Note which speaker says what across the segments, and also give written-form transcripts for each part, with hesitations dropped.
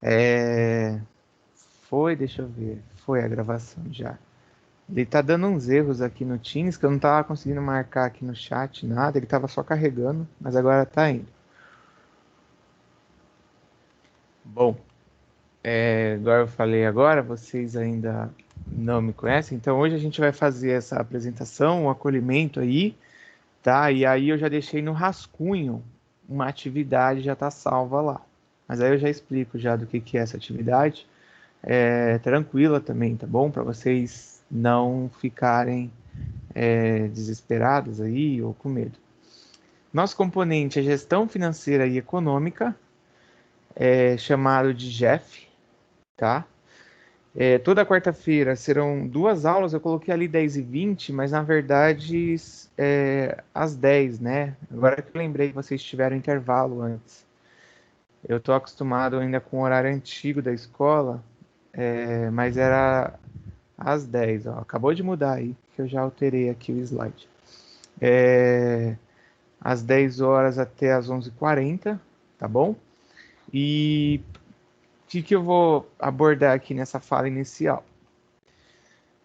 Speaker 1: É, deixa eu ver. Foi a gravação já. Ele tá dando uns erros aqui no Teams que eu não tava conseguindo marcar aqui no chat, nada. Ele tava só carregando, mas agora tá indo. Bom, agora eu falei agora, vocês ainda não me conhecem, então hoje a gente vai fazer essa apresentação, um acolhimento aí, tá? E aí eu já deixei no rascunho uma atividade, já tá salva lá. Mas aí eu já explico já do que é essa atividade. Tranquila também, tá bom? Para vocês não ficarem desesperados aí ou com medo. Nosso componente é gestão financeira e econômica, chamado de GEF, tá? Toda quarta-feira serão duas aulas, eu coloquei ali 10 e 20, mas na verdade às 10, né? Agora que eu lembrei que vocês tiveram intervalo antes. Eu tô acostumado ainda com o horário antigo da escola, mas era às 10, ó. Acabou de mudar aí, que eu já alterei aqui o slide. Às 10 horas até às 11h40, tá bom? E o que eu vou abordar aqui nessa fala inicial?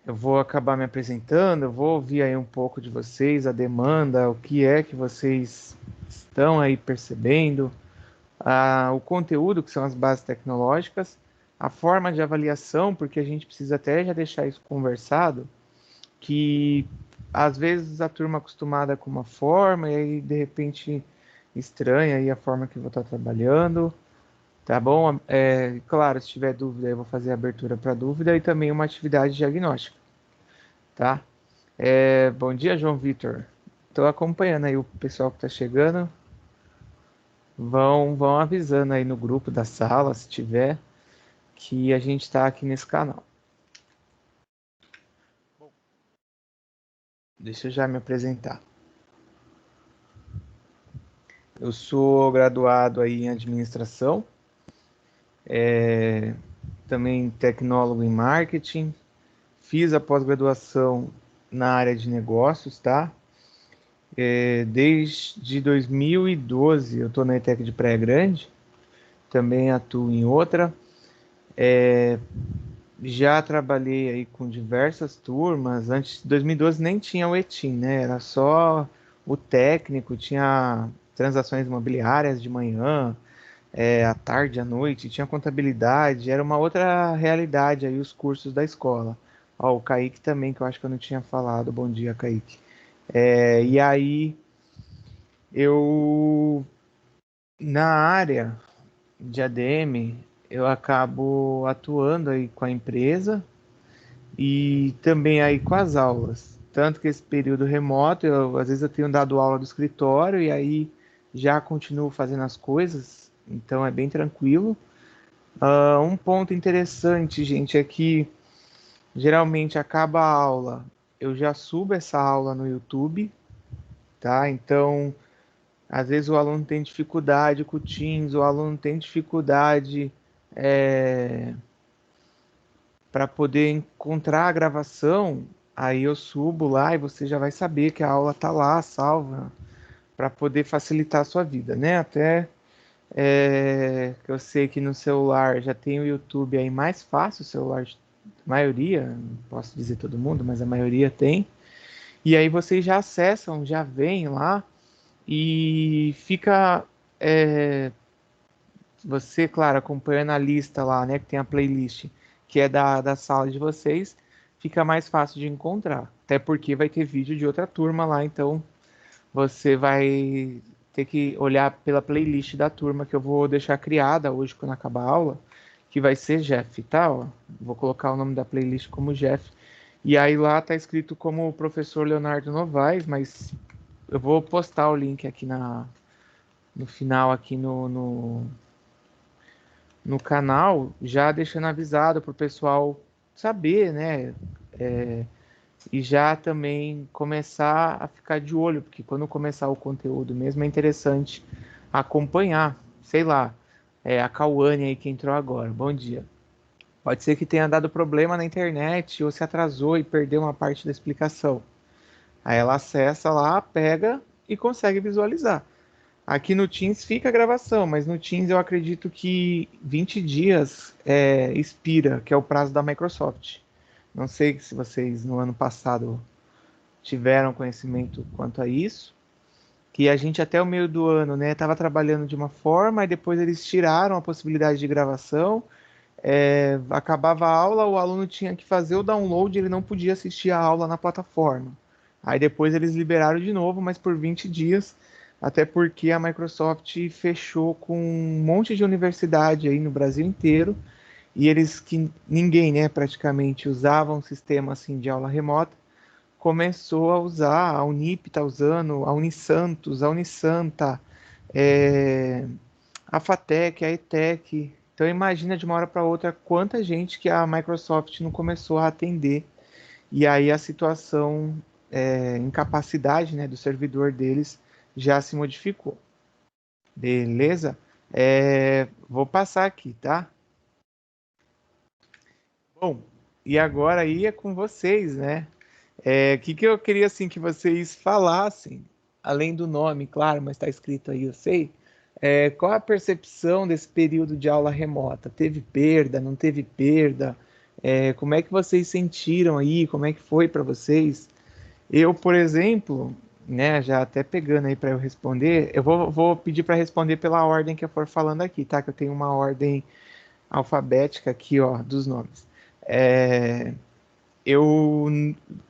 Speaker 1: Eu vou acabar me apresentando, eu vou ouvir aí um pouco de vocês, a demanda, o que é que vocês estão aí percebendo, o conteúdo, que são as bases tecnológicas, a forma de avaliação, porque a gente precisa até já deixar isso conversado, que às vezes a turma é acostumada com uma forma e aí de repente estranha aí a forma que eu vou estar trabalhando, tá bom? Claro, se tiver dúvida eu vou fazer a abertura para dúvida e também uma atividade diagnóstica, tá? Bom dia, João Vitor. Estou acompanhando aí o pessoal que está chegando. Vão avisando aí no grupo da sala, se tiver, que a gente está aqui nesse canal. Deixa eu já me apresentar. Eu sou graduado aí em administração, também tecnólogo em marketing, fiz a pós-graduação na área de negócios, tá? Desde 2012 eu estou na ETEC de Praia Grande, também atuo em outra. Já trabalhei aí com diversas turmas. Antes de 2012 nem tinha o ETIM, né? Era só o técnico, tinha transações imobiliárias de manhã, à tarde, à noite, tinha contabilidade, era uma outra realidade aí os cursos da escola. Ó, o Kaique também, que eu acho que eu não tinha falado. Bom dia, Kaique. E aí, eu, na área de ADM, eu acabo atuando aí com a empresa e também aí com as aulas. Tanto que esse período remoto, às vezes eu tenho dado aula do escritório e aí já continuo fazendo as coisas, então é bem tranquilo. Um ponto interessante, gente, é que geralmente acaba a aula, eu já subo essa aula no YouTube, tá? Então, às vezes o aluno tem dificuldade com o Teams, o aluno tem dificuldade para poder encontrar a gravação, aí eu subo lá e você já vai saber que a aula tá lá, salva, para poder facilitar a sua vida, né? Até que eu sei que no celular já tem o YouTube aí mais fácil, o celular, a maioria, não posso dizer todo mundo, mas a maioria tem. E aí vocês já acessam, já vêm lá e fica você, claro, acompanhando a lista lá, né, que tem a playlist, que é da sala de vocês, fica mais fácil de encontrar. Até porque vai ter vídeo de outra turma lá, então você vai ter que olhar pela playlist da turma que eu vou deixar criada hoje quando acabar a aula, que vai ser Jeff, tá? Ó, vou colocar o nome da playlist como Jeff. E aí lá tá escrito como o professor Leonardo Novaes, mas eu vou postar o link aqui no final, aqui no canal, já deixando avisado para o pessoal saber, né? E já também começar a ficar de olho, porque quando começar o conteúdo mesmo é interessante acompanhar. Sei lá, a Cauane aí que entrou agora. Bom dia. Pode ser que tenha dado problema na internet ou se atrasou e perdeu uma parte da explicação. Aí ela acessa lá, pega e consegue visualizar. Aqui no Teams fica a gravação, mas no Teams eu acredito que 20 dias expira, que é o prazo da Microsoft. Não sei se vocês no ano passado tiveram conhecimento quanto a isso, que a gente até o meio do ano, né, estava trabalhando de uma forma e depois eles tiraram a possibilidade de gravação. Acabava a aula, o aluno tinha que fazer o download, ele não podia assistir a aula na plataforma. Aí depois eles liberaram de novo, mas por 20 dias, até porque a Microsoft fechou com um monte de universidade aí no Brasil inteiro, e eles que ninguém, né, praticamente usava um sistema assim de aula remota, começou a usar, a Unip está usando, a Unisantos, a Unisanta, é, a FATEC, a ETEC. Então imagina de uma hora para outra quanta gente que a Microsoft não começou a atender. E aí a situação, incapacidade, né, do servidor deles já se modificou. Beleza? Vou passar aqui, tá? Bom, e agora aí é com vocês, né? Que eu queria assim que vocês falassem, além do nome, claro, mas está escrito aí, eu sei. Qual a percepção desse período de aula remota? Teve perda? Não teve perda? Como é que vocês sentiram aí? Como é que foi para vocês? Eu, por exemplo, né, já até pegando aí para eu responder, eu vou pedir para responder pela ordem que eu for falando aqui, tá? Que eu tenho uma ordem alfabética aqui, ó, dos nomes. É, eu,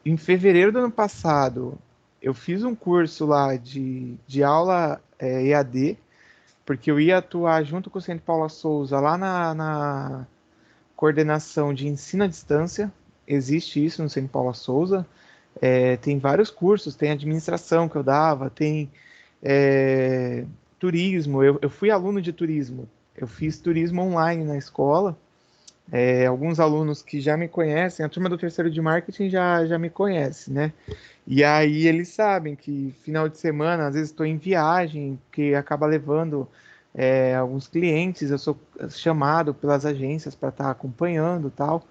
Speaker 1: em fevereiro do ano passado, eu fiz um curso lá de aula EAD, porque eu ia atuar junto com o Centro Paula Souza lá na coordenação de ensino à distância. Existe isso no Centro Paula Souza. Tem vários cursos, tem administração que eu dava, tem turismo. Eu fui aluno de turismo. Eu fiz turismo online na escola. Alguns alunos que já me conhecem, a turma do terceiro de marketing já me conhece, né? E aí eles sabem que final de semana, às vezes estou em viagem, que acaba levando alguns clientes, eu sou chamado pelas agências para estar acompanhando tal.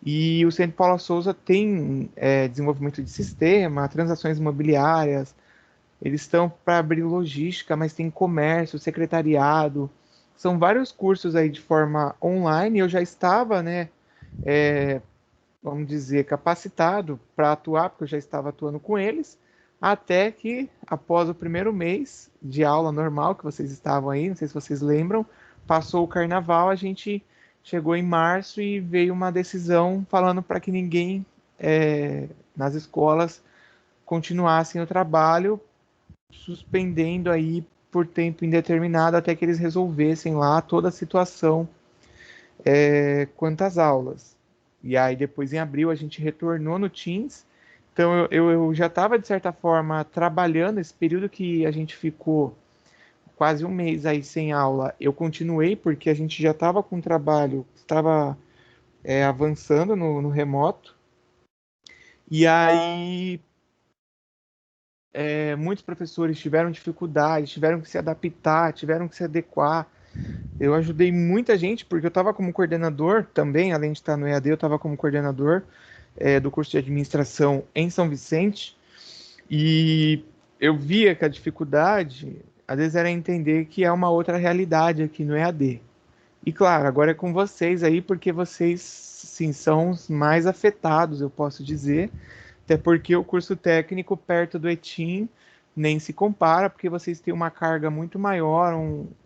Speaker 1: E o Centro Paula Souza tem desenvolvimento de sistema, transações imobiliárias, eles estão para abrir logística, mas tem comércio, secretariado, são vários cursos aí de forma online. Eu já estava, né, vamos dizer, capacitado para atuar, porque eu já estava atuando com eles, até que, após o primeiro mês de aula normal, que vocês estavam aí, não sei se vocês lembram, passou o carnaval, a gente chegou em março e veio uma decisão falando para que ninguém nas escolas continuassem o trabalho, suspendendo aí por tempo indeterminado até que eles resolvessem lá toda a situação quanto às aulas. E aí depois em abril a gente retornou no Teams. Então eu já estava de certa forma trabalhando esse período que a gente ficou quase um mês aí sem aula. Eu continuei porque a gente já estava com o trabalho, estava avançando no remoto. E aí muitos professores tiveram dificuldade, tiveram que se adaptar, tiveram que se adequar. Eu ajudei muita gente, porque eu estava como coordenador também, além de estar no EAD, eu estava como coordenador do curso de administração em São Vicente, e eu via que a dificuldade, às vezes, era entender que é uma outra realidade aqui no EAD. E claro, agora é com vocês aí, porque vocês, sim, são os mais afetados, eu posso dizer, até porque o curso técnico perto do ETIM nem se compara, porque vocês têm uma carga muito maior,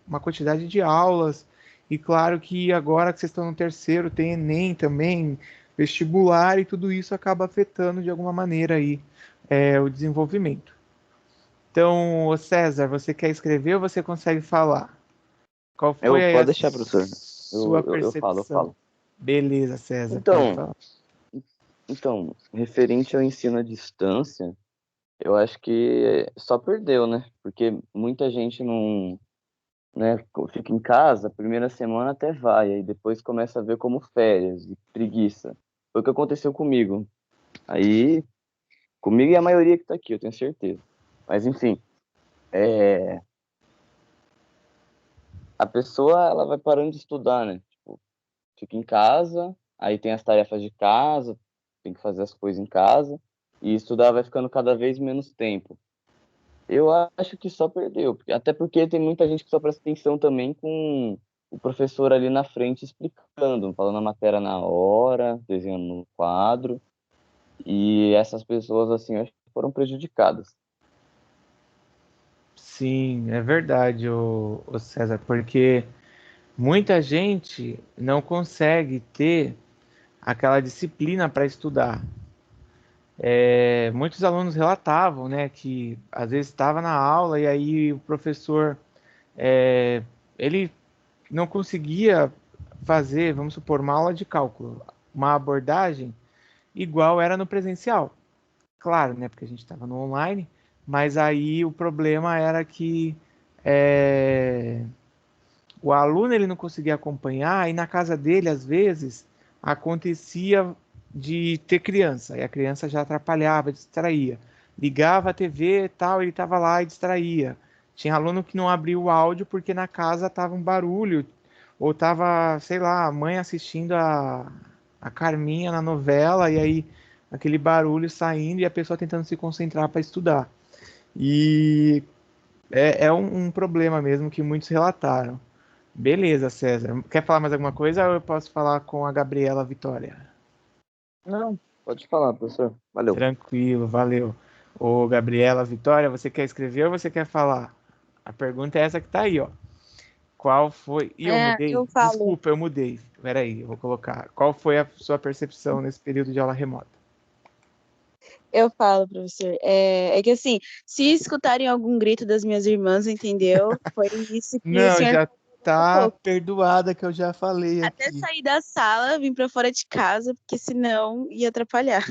Speaker 1: uma quantidade de aulas, e claro que agora que vocês estão no terceiro, tem Enem também, vestibular, e tudo isso acaba afetando de alguma maneira aí o desenvolvimento. Então, César, você quer escrever ou você consegue falar? Qual
Speaker 2: Eu,
Speaker 1: foi a
Speaker 2: pode deixar, professor.
Speaker 1: sua
Speaker 2: Eu
Speaker 1: percepção?
Speaker 2: falo.
Speaker 1: Beleza, César, pode
Speaker 2: Então,
Speaker 1: falar.
Speaker 2: referente ao ensino à distância, eu acho que só perdeu, né? Porque muita gente não, né, fica em casa, a primeira semana até vai, aí depois começa a ver como férias e preguiça. Foi o que aconteceu comigo. Aí, comigo e a maioria que tá aqui, eu tenho certeza. Mas, enfim, a pessoa, ela vai parando de estudar, né? Tipo, fica em casa, aí tem as tarefas de casa, tem que fazer as coisas em casa, e estudar vai ficando cada vez menos tempo. Eu acho que só perdeu, até porque tem muita gente que só presta atenção também com o professor ali na frente explicando, falando a matéria na hora, desenhando no quadro, e essas pessoas, assim, eu acho que foram prejudicadas.
Speaker 1: Sim, é verdade, o César, porque muita gente não consegue ter aquela disciplina para estudar. Muitos alunos relatavam, né, que às vezes estava na aula e aí o professor ele não conseguia fazer, vamos supor, uma aula de cálculo, uma abordagem igual era no presencial. Claro, né, porque a gente estava no online, mas aí o problema era que é, o aluno ele não conseguia acompanhar e na casa dele às vezes acontecia de ter criança e a criança já atrapalhava, distraía, ligava a TV e tal, ele estava lá e distraía. Tinha aluno que não abria o áudio porque na casa tava um barulho ou tava, sei lá, a mãe assistindo a Carminha na novela e aí aquele barulho saindo e a pessoa tentando se concentrar para estudar. E é um problema mesmo que muitos relataram. Beleza, César. Quer falar mais alguma coisa ou eu posso falar com a Gabriela Vitória?
Speaker 2: Não, pode falar, professor. Valeu.
Speaker 1: Tranquilo, valeu. Ô, Gabriela Vitória, você quer escrever ou você quer falar? A pergunta é essa que tá aí, ó. Qual foi. Ih, eu mudei?
Speaker 3: Eu falo.
Speaker 1: Desculpa, eu mudei. Peraí, eu vou colocar. Qual foi a sua percepção nesse período de aula remota?
Speaker 3: Eu falo, professor. É que assim, se escutarem algum grito das minhas irmãs, entendeu? Foi isso que o
Speaker 1: Não,
Speaker 3: senhor
Speaker 1: já
Speaker 3: falou há
Speaker 1: tá
Speaker 3: pouco.
Speaker 1: perdoada que eu já falei
Speaker 3: Até
Speaker 1: aqui.
Speaker 3: sair da sala, vim para fora de casa, porque senão ia atrapalhar.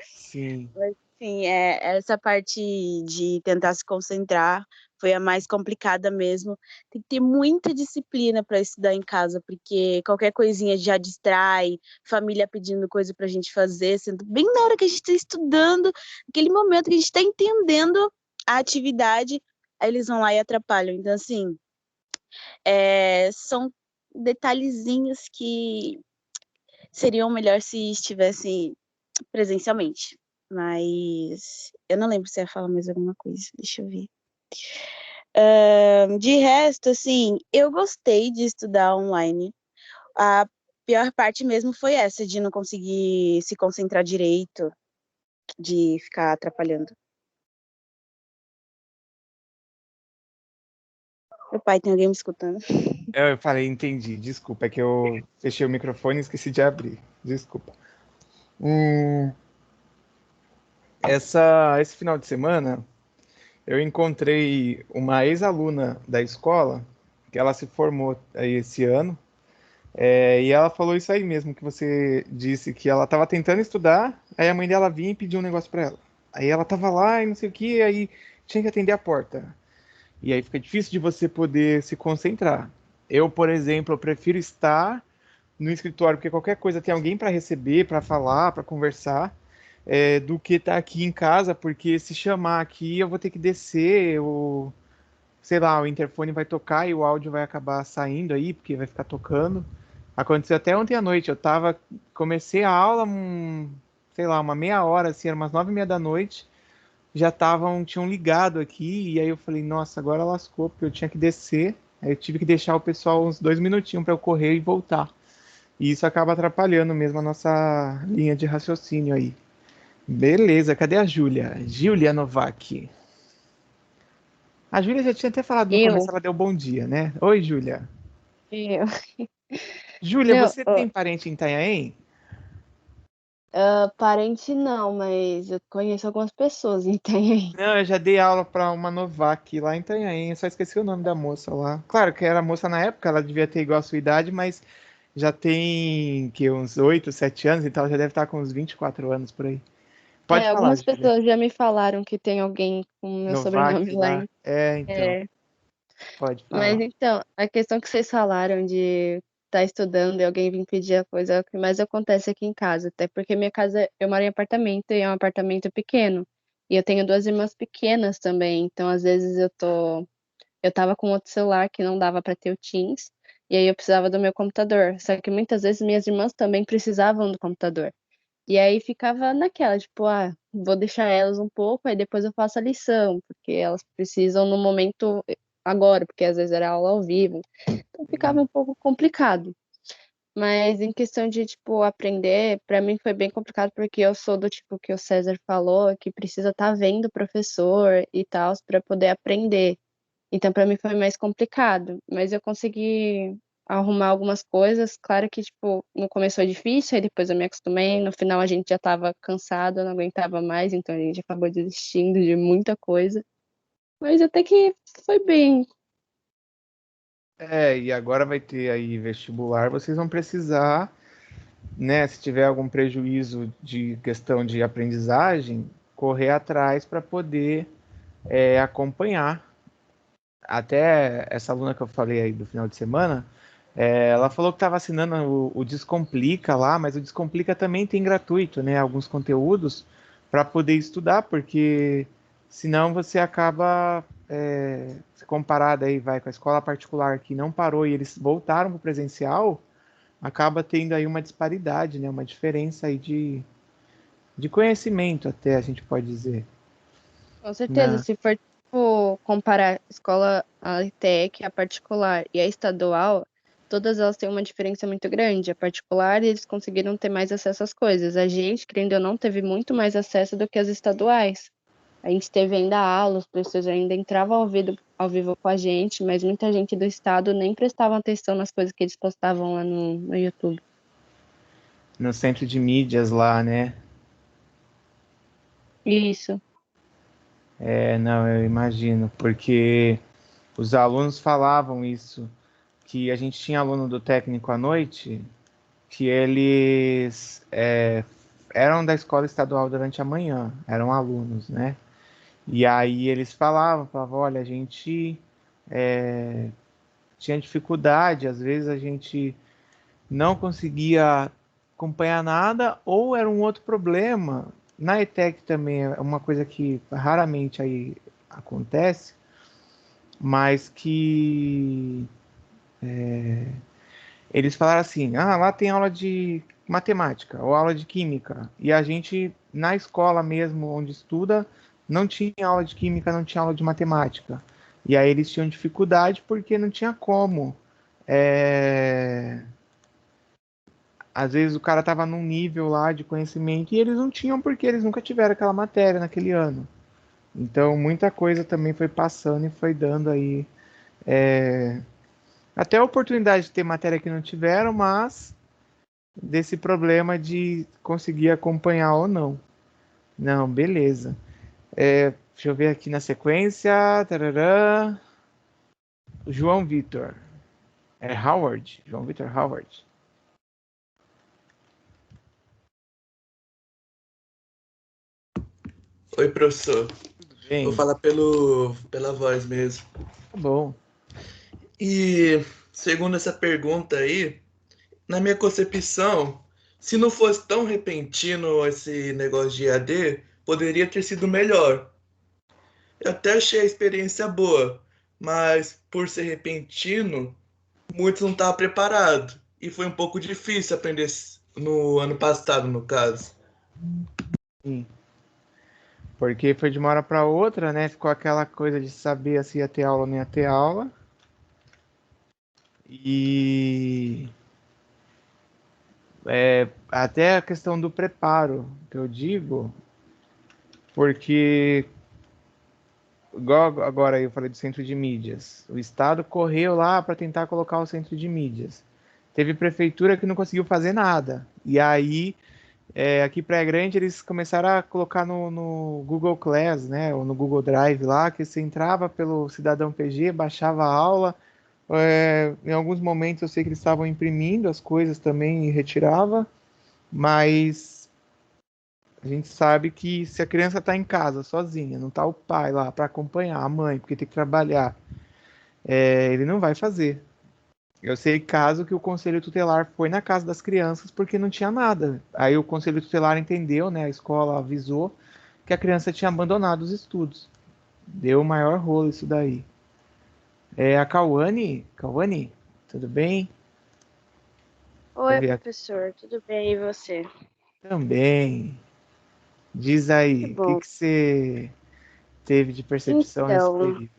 Speaker 1: Sim.
Speaker 3: Mas, enfim, essa parte de tentar se concentrar foi a mais complicada mesmo. Tem que ter muita disciplina para estudar em casa, porque qualquer coisinha já distrai, família pedindo coisa para a gente fazer, sendo bem na hora que a gente está estudando, aquele momento que a gente está entendendo a atividade, aí eles vão lá e atrapalham. Então, assim, são detalhezinhos que seriam melhor se estivessem presencialmente. Mas eu não lembro se ia falar mais alguma coisa. Deixa eu ver. De resto, assim, eu gostei de estudar online. A pior parte mesmo foi essa, de não conseguir se concentrar direito, de ficar atrapalhando. Meu pai, tem alguém me escutando?
Speaker 1: Eu falei, entendi. Desculpa, é que eu fechei o microfone e esqueci de abrir. Desculpa. Hum, esse final de semana, eu encontrei uma ex-aluna da escola, que ela se formou aí esse ano, e ela falou isso aí mesmo, que você disse, que ela estava tentando estudar, aí a mãe dela vinha e pediu um negócio para ela. Aí ela estava lá e não sei o que, aí tinha que atender a porta. E aí fica difícil de você poder se concentrar. Eu, por exemplo, eu prefiro estar no escritório, porque qualquer coisa tem alguém para receber, para falar, para conversar, do que estar aqui em casa, porque se chamar aqui eu vou ter que descer, ou sei lá, o interfone vai tocar e o áudio vai acabar saindo aí, porque vai ficar tocando. Aconteceu até ontem à noite, comecei a aula, sei lá, uma meia hora, assim, era umas 9h30 da noite, tinham ligado aqui, e aí eu falei, nossa, agora lascou, porque eu tinha que descer, aí eu tive que deixar o pessoal uns 2 minutinhos para eu correr e voltar. E isso acaba atrapalhando mesmo a nossa linha de raciocínio aí. Beleza, cadê a Júlia? Júlia Novak. A Júlia já tinha até falado no
Speaker 4: Eu,
Speaker 1: começo, ela deu bom dia, né? Oi, Júlia.
Speaker 4: eu.
Speaker 1: Júlia,
Speaker 4: Não,
Speaker 1: você tem parente em Itanhaém?
Speaker 4: parente não, mas eu conheço algumas pessoas, entende?
Speaker 1: Não, eu já dei aula para uma Novak lá em Itanhaém, eu só esqueci o nome da moça lá. Claro que era moça na época, ela devia ter igual a sua idade, mas já tem uns 8, 7 anos, então ela já deve estar com uns 24 anos por aí. Pode falar,
Speaker 4: Algumas
Speaker 1: Júlia.
Speaker 4: pessoas já me falaram que tem alguém com meu
Speaker 1: Novak
Speaker 4: sobrenome lá
Speaker 1: lá.
Speaker 4: em.
Speaker 1: Então,
Speaker 4: É,
Speaker 1: pode
Speaker 4: mas
Speaker 1: falar.
Speaker 4: então, a questão que vocês falaram de estar estudando e alguém vir pedir a coisa é o que mais acontece aqui em casa, até porque minha casa, eu moro em apartamento e é um apartamento pequeno. E eu tenho duas irmãs pequenas também, então às vezes eu tava com outro celular que não dava para ter o Teams, e aí eu precisava do meu computador. Só que muitas vezes minhas irmãs também precisavam do computador. E aí ficava naquela, tipo, vou deixar elas um pouco, aí depois eu faço a lição, porque elas precisam no momento agora, porque às vezes era aula ao vivo. Então ficava
Speaker 1: Sim.
Speaker 4: um pouco complicado. Mas em questão de, tipo, aprender, pra mim foi bem complicado, porque eu sou do tipo que o César falou, que precisa estar vendo o professor e tal, pra poder aprender. Então, pra mim foi mais complicado, mas eu consegui arrumar algumas coisas. Claro que, tipo, no começo foi difícil, aí depois eu me acostumei. No final a gente já tava cansado, eu não aguentava mais, então a gente acabou desistindo de muita coisa. Mas até que foi bem.
Speaker 1: E agora vai ter aí vestibular, vocês vão precisar, né, se tiver algum prejuízo de questão de aprendizagem, correr atrás para poder acompanhar. Até essa aluna que eu falei aí do final de semana, ela falou que estava assinando o Descomplica lá, mas o Descomplica também tem gratuito, né? Alguns conteúdos para poder estudar, porque senão você acaba, se comparado aí, vai com a escola particular que não parou e eles voltaram para o presencial, acaba tendo aí uma disparidade, né? Uma diferença aí de conhecimento, até a gente pode dizer.
Speaker 4: Com certeza,
Speaker 1: Né?
Speaker 4: se for, tipo, comparar escola, a ETEC, a particular e a estadual, todas elas têm uma diferença muito grande. A particular, eles conseguiram ter mais acesso às coisas. A gente, querendo ou não, teve muito mais acesso do que as estaduais. A gente teve ainda aula, os professores ainda entravam ao vivo com a gente, mas muita gente do estado nem prestava atenção nas coisas que eles postavam lá no YouTube.
Speaker 1: No centro de mídias lá, né?
Speaker 4: Isso.
Speaker 1: Não, eu imagino, porque os alunos falavam isso, que a gente tinha aluno do técnico à noite, que eles eram da escola estadual durante a manhã, eram alunos, né? E aí eles falavam, olha, a gente tinha dificuldade, às vezes a gente não conseguia acompanhar nada, ou era um outro problema. Na ETEC também é uma coisa que raramente aí acontece, mas que eles falaram assim: lá tem aula de matemática ou aula de química, e a gente, na escola mesmo onde estuda, não tinha aula de química, não tinha aula de matemática. E aí eles tinham dificuldade porque não tinha como. É, Às vezes o cara estava num nível lá de conhecimento e eles não tinham porque eles nunca tiveram aquela matéria naquele ano. Então muita coisa também foi passando e foi dando aí até a oportunidade de ter matéria que não tiveram, mas desse problema de conseguir acompanhar ou não. Não, beleza. Deixa eu ver aqui na sequência. Tarará. João Vitor. É Howard. João Vitor Howard.
Speaker 5: Oi, professor.
Speaker 1: Tudo
Speaker 5: Vou
Speaker 1: bem?
Speaker 5: falar pela voz mesmo.
Speaker 1: Tá bom.
Speaker 5: E segundo essa pergunta aí, na minha concepção, se não fosse tão repentino esse negócio de EAD, poderia ter sido melhor. Eu até achei a experiência boa, mas por ser repentino, muitos não estavam preparados. E foi um pouco difícil aprender no ano passado, no caso.
Speaker 1: Sim. Porque foi de uma hora para outra, né? Ficou aquela coisa de saber se ia ter aula ou não ia ter aula. E até a questão do preparo, que eu digo, porque igual agora eu falei do centro de mídias. O Estado correu lá para tentar colocar o centro de mídias. Teve prefeitura que não conseguiu fazer nada. E aí, aqui para Grande, eles começaram a colocar no Google Class, né? Ou no Google Drive lá, que você entrava pelo Cidadão PG, baixava a aula. Em alguns momentos eu sei que eles estavam imprimindo as coisas também e retirava, mas a gente sabe que se a criança está em casa sozinha, não está o pai lá para acompanhar, a mãe, porque tem que trabalhar, ele não vai fazer. Eu sei caso que o conselho tutelar foi na casa das crianças porque não tinha nada. Aí o conselho tutelar entendeu, né? A escola avisou que a criança tinha abandonado os estudos. Deu o maior rolo isso daí. A Cauane, tudo bem? Deixa eu
Speaker 3: Oi,
Speaker 1: ver aqui.
Speaker 3: professor, tudo bem? E você?
Speaker 1: Também. Diz
Speaker 4: Que
Speaker 1: aí, o que
Speaker 4: bom.
Speaker 1: que você teve de percepção nesse
Speaker 4: Então,
Speaker 1: período?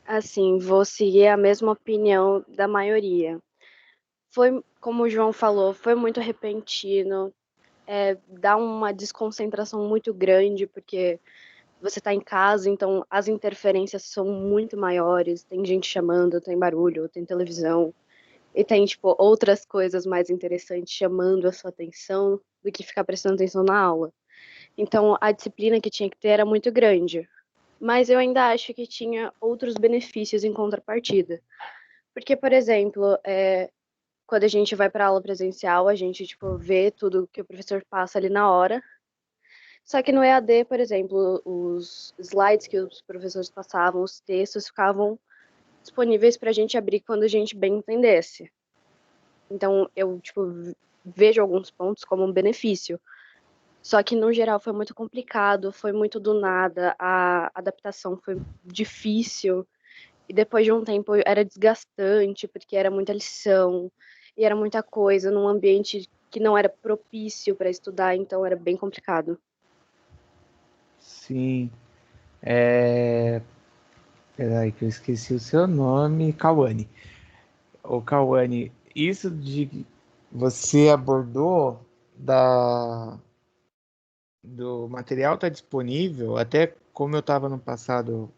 Speaker 4: assim, vou seguir a mesma opinião da maioria. Foi, como o João falou, foi muito repentino, dá uma desconcentração muito grande, porque você tá em casa, então as interferências são muito maiores, tem gente chamando, tem barulho, tem televisão, e tem, tipo, outras coisas mais interessantes chamando a sua atenção do que ficar prestando atenção na aula. Então, a disciplina que tinha que ter era muito grande. Mas eu ainda acho que tinha outros benefícios em contrapartida. Porque, por exemplo, quando a gente vai para aula presencial, a gente, tipo, vê tudo que o professor passa ali na hora. Só que no EAD, por exemplo, os slides que os professores passavam, os textos ficavam disponíveis para a gente abrir quando a gente bem entendesse. Então, eu, tipo, vejo alguns pontos como um benefício. Só que, no geral, foi muito complicado, foi muito do nada, a adaptação foi difícil. E depois de um tempo era desgastante, porque era muita lição, e era muita coisa num ambiente que não era propício para estudar, então era bem complicado.
Speaker 1: Sim. Peraí, que eu esqueci o seu nome. Cauane. Ô, Cauane, isso de você abordou do material tá disponível, até como eu estava no passado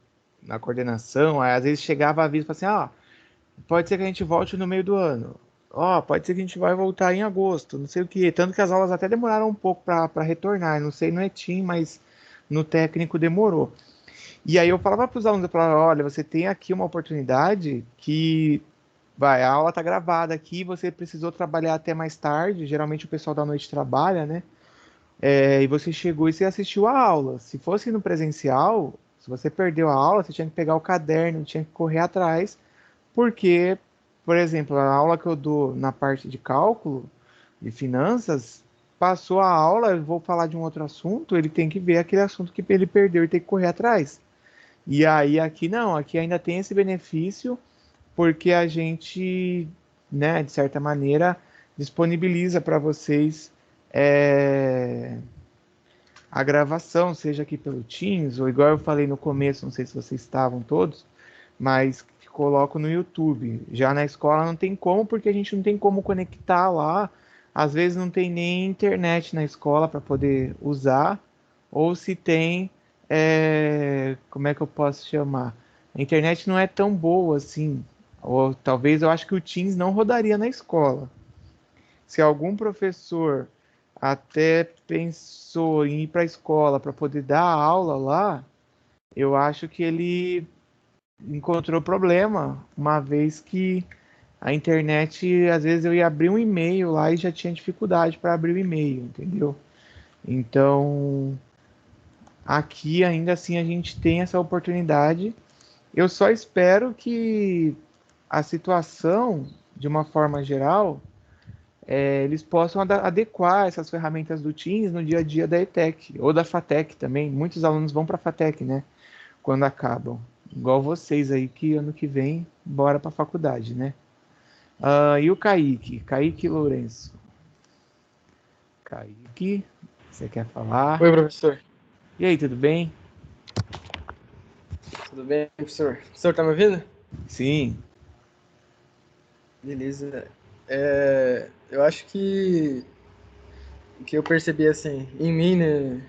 Speaker 1: na coordenação, aí às vezes chegava aviso e falava assim, pode ser que a gente volte no meio do ano. Pode ser que a gente vai voltar em agosto, não sei o quê. Tanto que as aulas até demoraram um pouco para retornar. Não sei no ETIM, mas no técnico demorou. E aí eu falava para os alunos, eu falava, olha, você tem aqui uma oportunidade que a aula está gravada aqui, você precisou trabalhar até mais tarde. Geralmente o pessoal da noite trabalha, né? E você chegou e você assistiu a aula. Se fosse no presencial, se você perdeu a aula, você tinha que pegar o caderno, tinha que correr atrás, porque, por exemplo, a aula que eu dou na parte de cálculo, de finanças, passou a aula, eu vou falar de um outro assunto, ele tem que ver aquele assunto que ele perdeu e tem que correr atrás. E aí aqui não, aqui ainda tem esse benefício, porque a gente, né, de certa maneira, disponibiliza para vocês é, a gravação, seja aqui pelo Teams, ou igual eu falei no começo, não sei se vocês estavam todos, mas coloco no YouTube. Já na escola não tem como, porque a gente não tem como conectar lá. Às vezes não tem nem internet na escola para poder usar, ou se tem, como é que eu posso chamar? A internet não é tão boa assim, ou talvez eu acho que o Teams não rodaria na escola. Se algum professor até pensou em ir para a escola para poder dar aula lá, eu acho que ele encontrou problema, uma vez que a internet, às vezes eu ia abrir um e-mail lá e já tinha dificuldade para abrir o e-mail, entendeu? Então, aqui ainda assim a gente tem essa oportunidade. Eu só espero que a situação, de uma forma geral, eles possam adequar essas ferramentas do Teams no dia a dia da ETEC ou da FATEC também. Muitos alunos vão para a FATEC, né? Quando acabam. Igual vocês aí, que ano que vem, bora para a faculdade, né? E o Kaique? Kaique Lourenço. Kaique, você quer falar?
Speaker 6: Oi, professor.
Speaker 1: E aí, tudo bem?
Speaker 6: Tudo bem, professor? O senhor tá me ouvindo?
Speaker 1: Sim.
Speaker 6: Beleza. Eu acho que o que eu percebi, assim, em mim, né,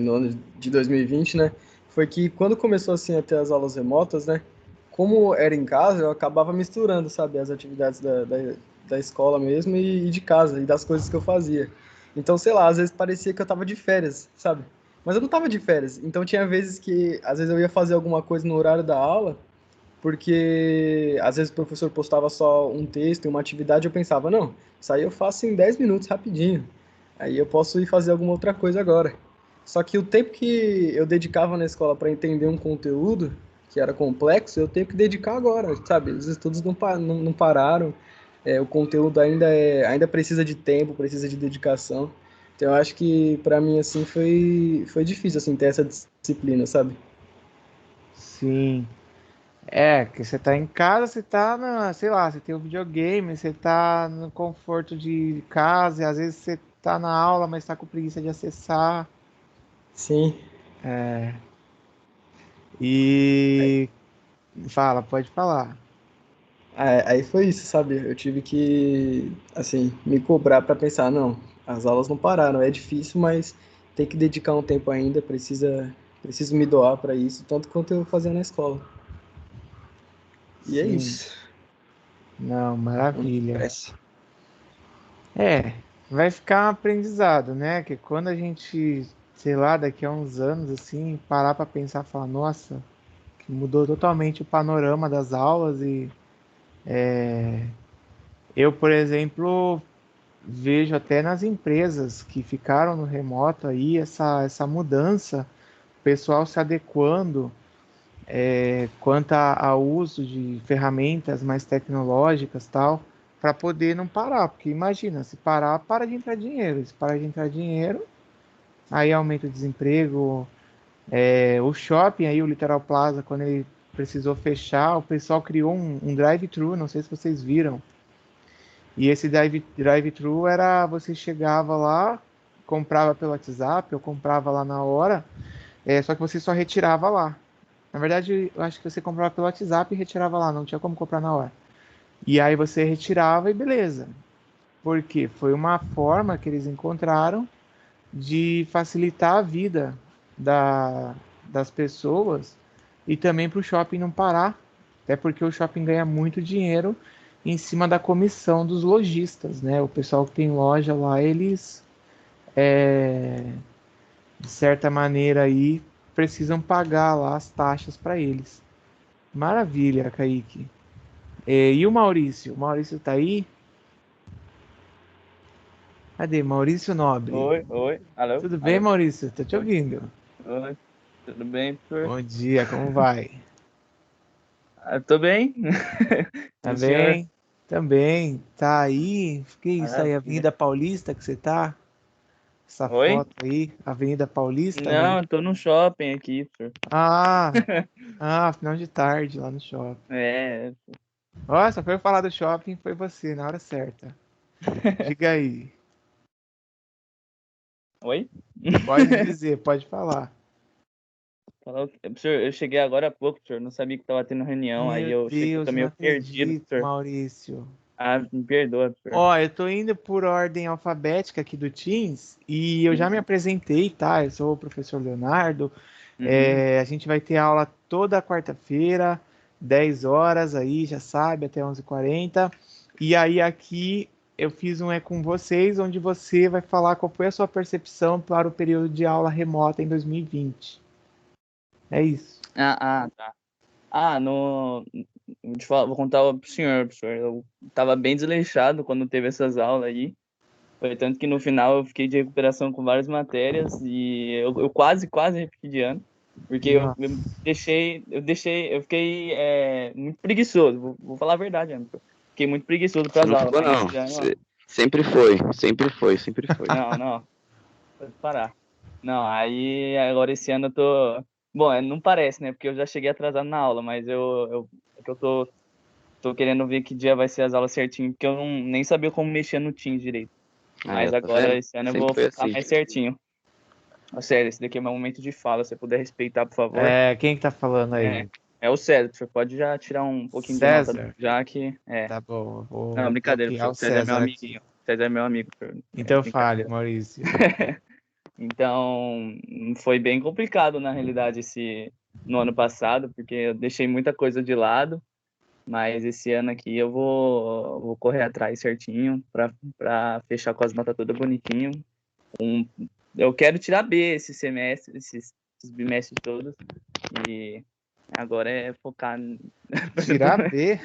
Speaker 6: no ano de 2020, né, foi que quando começou, assim, a ter as aulas remotas, né, como era em casa, eu acabava misturando, sabe, as atividades da escola mesmo e de casa, e das coisas que eu fazia. Então, sei lá, às vezes parecia que eu tava de férias, sabe? Mas eu não tava de férias. Então, tinha vezes que, às vezes eu ia fazer alguma coisa no horário da aula, porque às vezes o professor postava só um texto e uma atividade, eu pensava, não, isso aí eu faço em 10 minutos rapidinho. Aí eu posso ir fazer alguma outra coisa agora. Só que o tempo que eu dedicava na escola para entender um conteúdo que era complexo, eu tenho que dedicar agora, sabe? Os estudos não pararam, o conteúdo ainda precisa de tempo, precisa de dedicação. Então eu acho que para mim assim foi difícil assim ter essa disciplina, sabe?
Speaker 1: Sim. Que você tá em casa, você tá na, sei lá, você tem o videogame, você tá no conforto de casa, e às vezes você tá na aula, mas tá com preguiça de acessar.
Speaker 6: Sim.
Speaker 1: E fala, pode falar.
Speaker 6: Aí foi isso, sabe? Eu tive que, assim, me cobrar para pensar, não, as aulas não pararam, é difícil, mas tem que dedicar um tempo ainda, preciso me doar para isso, tanto quanto eu fazia na escola. E é
Speaker 1: Sim.
Speaker 6: isso.
Speaker 1: Não, maravilha.
Speaker 6: Parece.
Speaker 1: Vai ficar um aprendizado, né? Que quando a gente, sei lá, daqui a uns anos, assim, parar para pensar, falar, nossa, que mudou totalmente o panorama das aulas e eu, por exemplo, vejo até nas empresas que ficaram no remoto aí essa mudança, o pessoal se adequando quanto ao uso de ferramentas mais tecnológicas tal, para poder não parar, porque imagina, se parar, para de entrar dinheiro, se parar de entrar dinheiro, aí aumenta o desemprego, o shopping aí, o Litoral Plaza, quando ele precisou fechar, o pessoal criou um drive-thru, não sei se vocês viram, e esse drive-thru era, você chegava lá, comprava pelo WhatsApp, ou comprava lá na hora, só que você só retirava lá. Na verdade, eu acho que você comprava pelo WhatsApp e retirava lá, não tinha como comprar na hora. E aí você retirava e beleza. Porque foi uma forma que eles encontraram de facilitar a vida das pessoas e também para o shopping não parar. Até porque o shopping ganha muito dinheiro em cima da comissão dos lojistas, né? O pessoal que tem loja lá, eles, de certa maneira aí, precisam pagar lá as taxas para eles. Maravilha, Kaique. E o Maurício? O Maurício tá aí? Cadê? Maurício Nobre.
Speaker 2: Oi, alô,
Speaker 1: Tudo bem,
Speaker 2: alô,
Speaker 1: Maurício? Tô te
Speaker 2: oi,
Speaker 1: ouvindo.
Speaker 2: oi, tudo bem, professor?
Speaker 1: Bom dia, como vai?
Speaker 2: Tô bem, e
Speaker 1: Tá
Speaker 2: o senhor?
Speaker 1: bem? Também. Tá aí? Que isso aí,
Speaker 2: Maravilha.
Speaker 1: Avenida Paulista que você tá? Essa
Speaker 2: Oi?
Speaker 1: foto aí, Avenida Paulista,
Speaker 2: Não,
Speaker 1: Maurício?
Speaker 2: eu tô no shopping aqui, professor.
Speaker 1: Ah, final de tarde lá no shopping.
Speaker 2: É,
Speaker 1: Nossa, foi eu falar do shopping, foi você, na hora certa. Diga aí.
Speaker 2: oi?
Speaker 1: Pode dizer, pode falar.
Speaker 2: Professor, eu cheguei agora há pouco, professor, não sabia que tava tendo reunião, aí
Speaker 1: Meu
Speaker 2: eu cheguei, tô
Speaker 1: Deus, não
Speaker 2: meio perdido,
Speaker 1: acredito,
Speaker 2: professor.
Speaker 1: Maurício.
Speaker 2: Ah, me perdoa, professor.
Speaker 1: Ó, eu tô indo por ordem alfabética aqui do Teams e eu já me
Speaker 2: Uhum,
Speaker 1: apresentei, tá? Eu sou o professor Leonardo.
Speaker 2: uhum.
Speaker 1: A gente vai ter aula toda quarta-feira, 10 horas aí, já sabe, até 11h40. E aí aqui eu fiz um com vocês, onde você vai falar qual foi a sua percepção para o período de aula remota em 2020. É isso.
Speaker 2: Tá. Vou contar pro senhor, professor. Eu tava bem desleixado quando teve essas aulas aí. Foi tanto que no final eu fiquei de recuperação com várias matérias e eu quase repeti de ano. Porque eu,
Speaker 1: Nossa.
Speaker 2: eu eu fiquei muito preguiçoso. Vou falar a verdade, Anderson. Fiquei muito preguiçoso para Você as não aulas, ficou, mas não. esse ano, sempre foi. Não, pode parar. Não, aí agora esse ano eu tô. Bom, não parece, né? Porque eu já cheguei atrasado na aula, mas é que eu tô querendo ver que dia vai ser as aulas certinho, porque eu nem sabia como mexer no Teams direito. Aí, Mas ó, tá agora vendo? esse ano eu Sempre vou foi focar assim. mais certinho. Ó, sério, esse daqui é meu momento de fala. Se você puder respeitar, por favor.
Speaker 1: Quem que tá falando
Speaker 2: É,
Speaker 1: aí?
Speaker 2: é o César. Você pode já tirar um pouquinho de nota,
Speaker 1: César?
Speaker 2: já que.
Speaker 1: Tá bom, eu
Speaker 2: Não,
Speaker 1: vou
Speaker 2: brincadeira,
Speaker 1: bloquear
Speaker 2: professor.
Speaker 1: o
Speaker 2: O César é meu
Speaker 1: César aqui.
Speaker 2: amiguinho. O César é meu amigo, professor. É
Speaker 1: Então fale,
Speaker 2: brincadeira.
Speaker 1: Maurício.
Speaker 2: Então, foi bem complicado, na realidade, no ano passado, porque eu deixei muita coisa de lado, mas esse ano aqui eu vou correr atrás certinho para fechar com as notas todas bonitinho. Eu quero tirar B esse semestre, esses bimestres todos, e agora é focar.
Speaker 1: Tirar B?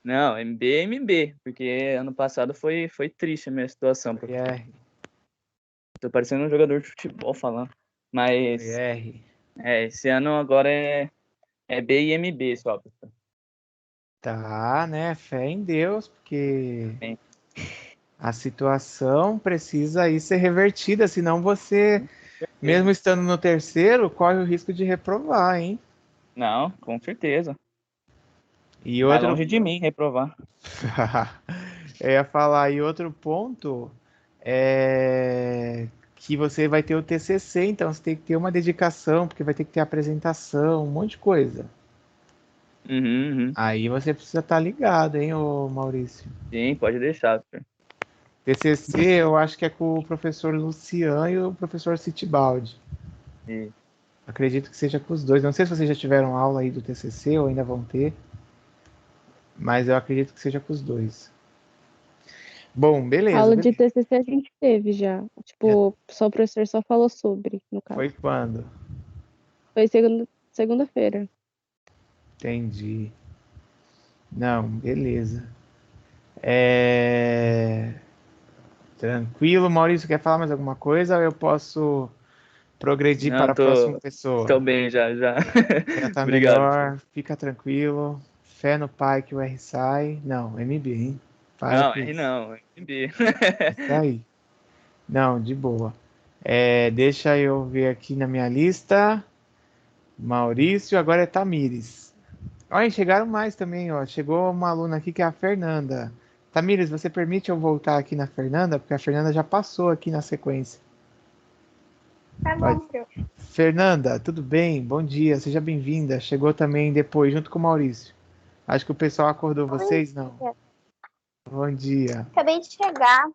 Speaker 2: Não, MB, porque ano passado foi triste a minha situação.
Speaker 1: Foi R.
Speaker 2: Tô parecendo um jogador de futebol falando.
Speaker 1: Foi
Speaker 2: Mas
Speaker 1: R.
Speaker 2: esse ano agora é B e MB só.
Speaker 1: Tá, né? Fé em Deus, porque
Speaker 2: Bem,
Speaker 1: a situação precisa aí ser revertida, senão você,
Speaker 2: com
Speaker 1: mesmo
Speaker 2: certeza.
Speaker 1: estando no terceiro, corre o risco de reprovar, hein?
Speaker 2: Não, com certeza.
Speaker 1: E
Speaker 2: Vai
Speaker 1: outro.
Speaker 2: longe de mim reprovar.
Speaker 1: Eu ia falar, e outro ponto que você vai ter o TCC, então você tem que ter uma dedicação, porque vai ter que ter apresentação, um monte de coisa.
Speaker 2: Uhum.
Speaker 1: Aí você precisa estar ligado, hein, ô Maurício?
Speaker 2: Sim, pode deixar, Fer.
Speaker 1: TCC eu acho que é com o professor Lucian e o professor Citibaldi.
Speaker 2: Sim.
Speaker 1: Acredito que seja com os dois. Não sei se vocês já tiveram aula aí do TCC ou ainda vão ter, mas eu acredito que seja com os dois. Bom, beleza.
Speaker 4: Aula de TCC a gente teve já. Tipo, só o professor só falou sobre, no caso.
Speaker 1: Foi quando?
Speaker 4: Foi segunda-feira.
Speaker 1: Entendi. Não, beleza. Tranquilo. Maurício, quer falar mais alguma coisa ou eu posso progredir
Speaker 2: Não,
Speaker 1: para a próxima pessoa?
Speaker 2: estou bem já.
Speaker 1: Já tá
Speaker 2: Obrigado.
Speaker 1: melhor, fica tranquilo. Fé no pai que o R sai. Não, MB, hein? Para
Speaker 2: Não,
Speaker 1: com
Speaker 2: R
Speaker 1: isso.
Speaker 2: não, MB.
Speaker 1: Isso aí. Não, de boa. Deixa eu ver aqui na minha lista. Maurício, agora é Tamires. Olha, chegaram mais também, ó. Chegou uma aluna aqui que é a Fernanda. Tamires, você permite eu voltar aqui na Fernanda? Porque a Fernanda já passou aqui na sequência.
Speaker 7: Tá
Speaker 1: Pode.
Speaker 7: bom, Phil.
Speaker 1: Fernanda, tudo bem? Bom dia, seja bem-vinda. Chegou também depois, junto com o Maurício. Acho que o pessoal acordou vocês, não? Bom dia.
Speaker 7: Acabei de chegar.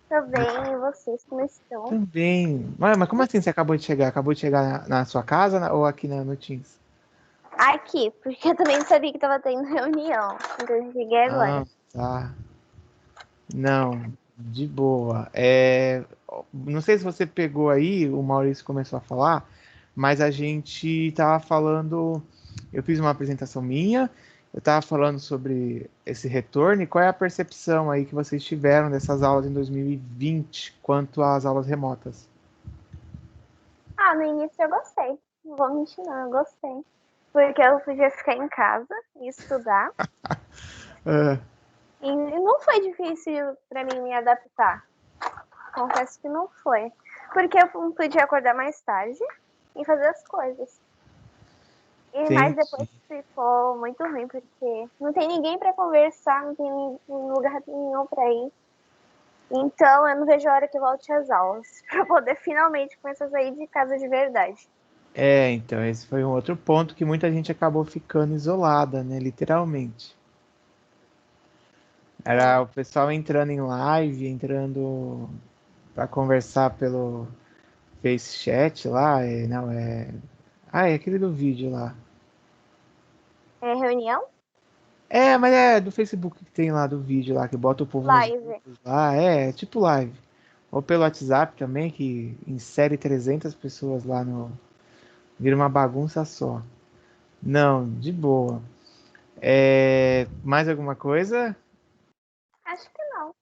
Speaker 7: Tô bem, e vocês como estão?
Speaker 1: Também. Mas como assim você acabou de chegar? Acabou de chegar na sua casa ou aqui no Teams?
Speaker 7: Aqui, porque eu também não sabia que tava tendo reunião. Então eu cheguei agora.
Speaker 1: Tá. Não, de boa. Não sei se você pegou aí, o Maurício começou a falar, mas a gente tava falando. Eu fiz uma apresentação minha, eu tava falando sobre esse retorno e qual é a percepção aí que vocês tiveram dessas aulas em 2020 quanto às aulas remotas.
Speaker 7: Ah, no início eu gostei. Não vou mentir, não, eu gostei. Porque eu podia ficar em casa e estudar.
Speaker 1: Ah,
Speaker 7: E não foi difícil pra mim me adaptar. Confesso que não foi. Porque eu podia acordar mais tarde e fazer as coisas. Mas depois ficou muito ruim, porque não tem ninguém pra conversar, não tem lugar nenhum pra ir. Então eu não vejo a hora que volte às aulas, pra poder finalmente começar a sair de casa de verdade.
Speaker 1: então, esse foi um outro ponto que muita gente acabou ficando isolada, né? Literalmente. Era o pessoal entrando em live, entrando para conversar pelo Face Chat lá, não, é aquele do vídeo lá.
Speaker 7: É reunião?
Speaker 1: Mas é do Facebook que tem lá do vídeo lá, que bota o povo nos
Speaker 7: Live.
Speaker 1: grupos lá, tipo live. Ou pelo WhatsApp também, que insere 300 pessoas lá no... Vira uma bagunça só. Não, de boa. Mais alguma coisa?
Speaker 7: Acho que não.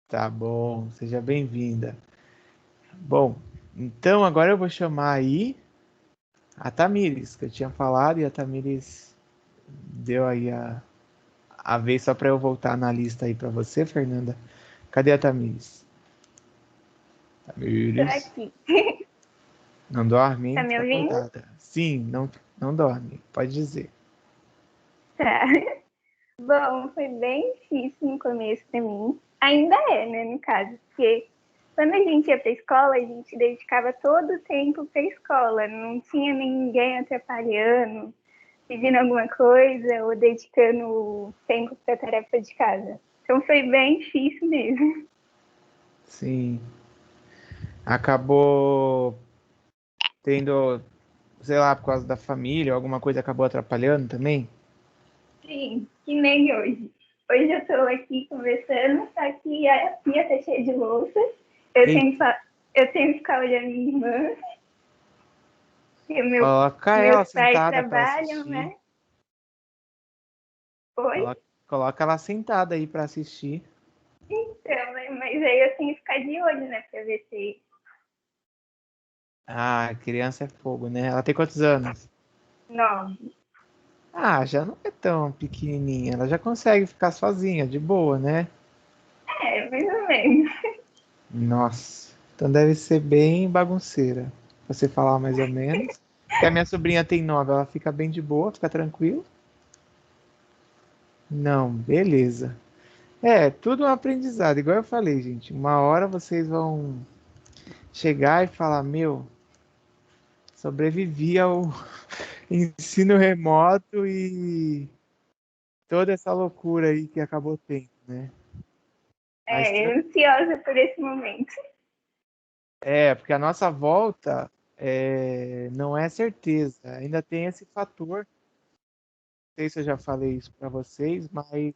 Speaker 1: Tá bom, seja bem-vinda. Bom, então agora eu vou chamar aí a Tamires, que eu tinha falado, e a Tamires deu aí a vez só para eu voltar na lista aí para você, Fernanda. Cadê a Tamires?
Speaker 7: Tô
Speaker 1: Tamires.
Speaker 7: aqui.
Speaker 1: Não dorme, hein?
Speaker 7: Tá me ouvindo?
Speaker 1: Acordada. Sim, não dorme. Pode dizer.
Speaker 7: Tá. Bom, foi bem difícil no começo pra mim. Ainda é, né, no caso. Porque quando a gente ia pra escola, a gente dedicava todo o tempo pra escola. Não tinha ninguém atrapalhando, pedindo alguma coisa ou dedicando tempo pra tarefa de casa. Então foi bem difícil mesmo.
Speaker 1: Sim. Acabou tendo, sei lá, por causa da família, alguma coisa acabou atrapalhando também?
Speaker 7: Sim, que nem hoje. Hoje eu tô aqui conversando, só que a pia tá cheia de louça. Eu tenho que ficar olhando minha irmã. Porque
Speaker 1: Coloca ela
Speaker 7: meus pais
Speaker 1: sentada para
Speaker 7: trabalham,
Speaker 1: assistir.
Speaker 7: né? Oi?
Speaker 1: Coloca ela sentada aí para assistir.
Speaker 7: Então, mas aí eu tenho que ficar de olho, né? Pra ver se...
Speaker 1: Ah, criança é fogo, né? Ela tem quantos anos?
Speaker 7: Não.
Speaker 1: Ah, já não é tão pequenininha. Ela já consegue ficar sozinha, de boa, né?
Speaker 7: Mais ou menos.
Speaker 1: Nossa, então deve ser bem bagunceira. Você falar mais ou menos. Porque a minha sobrinha tem 9, ela fica bem de boa, fica tranquila. Não, beleza. Tudo um aprendizado, igual eu falei, gente. Uma hora vocês vão chegar e falar, meu, sobrevivi ao ensino remoto e toda essa loucura aí que acabou tendo, né? Mas
Speaker 7: Ansiosa por esse momento.
Speaker 1: porque a nossa volta não é certeza. Ainda tem esse fator. Não sei se eu já falei isso para vocês, mas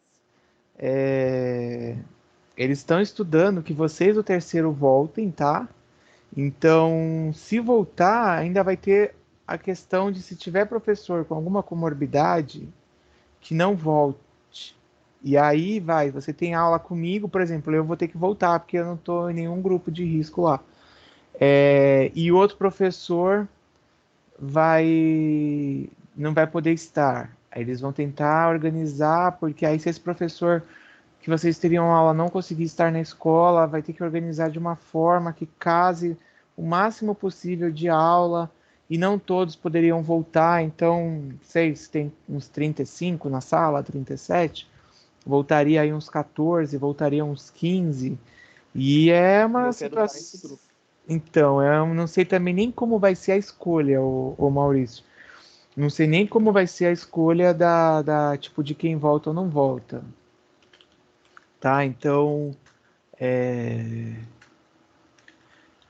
Speaker 1: eles estão estudando que vocês do terceiro voltem, tá? Então, se voltar, ainda vai ter a questão de se tiver professor com alguma comorbidade, que não volte. E aí você tem aula comigo, por exemplo, eu vou ter que voltar, porque eu não estou em nenhum grupo de risco lá. E outro professor não vai poder estar. Aí eles vão tentar organizar, porque aí se esse professor que vocês teriam aula não conseguir estar na escola, vai ter que organizar de uma forma que case o máximo possível de aula, e não todos poderiam voltar. Então, vocês tem uns 35 na sala, 37, voltaria aí uns 14, voltaria uns 15, e é uma situação. Então, eu não sei também nem como vai ser a escolha, o Maurício. Não sei nem como vai ser a escolha tipo, de quem volta ou não volta. Tá? Então,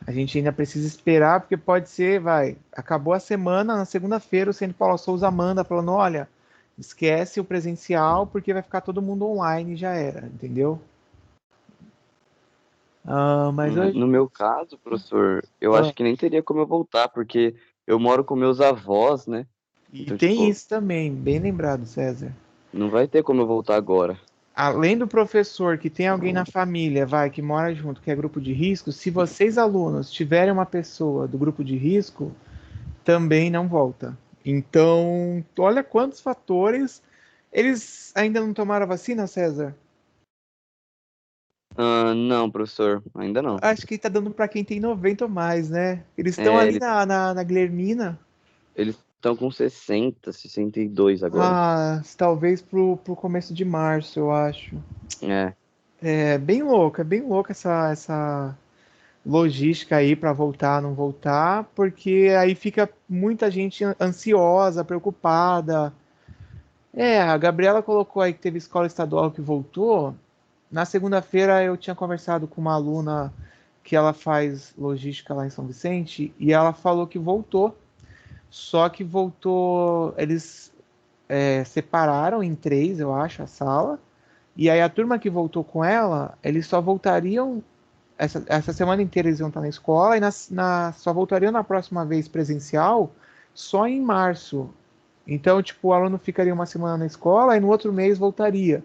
Speaker 1: a gente ainda precisa esperar, porque pode ser, acabou a semana, na segunda-feira o Centro Paulo Souza manda falando, olha, esquece o presencial, porque vai ficar todo mundo online, já era, entendeu? Mas hoje...
Speaker 2: No meu caso, professor, eu acho que nem teria como eu voltar, porque eu moro com meus avós, né?
Speaker 1: E
Speaker 2: Então,
Speaker 1: tem
Speaker 2: tipo,
Speaker 1: isso também, bem lembrado, César.
Speaker 2: não vai ter como eu voltar agora.
Speaker 1: Além do professor que tem alguém na família, que mora junto, que é grupo de risco, se vocês alunos tiverem uma pessoa do grupo de risco, também não volta. Então, olha quantos fatores. Eles ainda não tomaram a vacina, César?
Speaker 2: Não, professor, ainda não.
Speaker 1: Acho que tá dando para quem tem 90 ou mais, né? Eles estão ali na Guilhermina.
Speaker 2: Eles estão com 60, 62 agora.
Speaker 1: Talvez pro começo de março, eu acho. É bem louca essa logística aí para voltar, não voltar, porque aí fica muita gente ansiosa, preocupada. A Gabriela colocou aí que teve escola estadual que voltou. Na segunda-feira eu tinha conversado com uma aluna que ela faz logística lá em São Vicente e ela falou que voltou. Só que voltou, eles separaram em 3, eu acho, a sala. E aí a turma que voltou com ela, eles só voltariam essa semana inteira, eles iam estar na escola, e só voltariam na próxima vez presencial só em março. Então, tipo, o aluno ficaria uma semana na escola e no outro mês voltaria.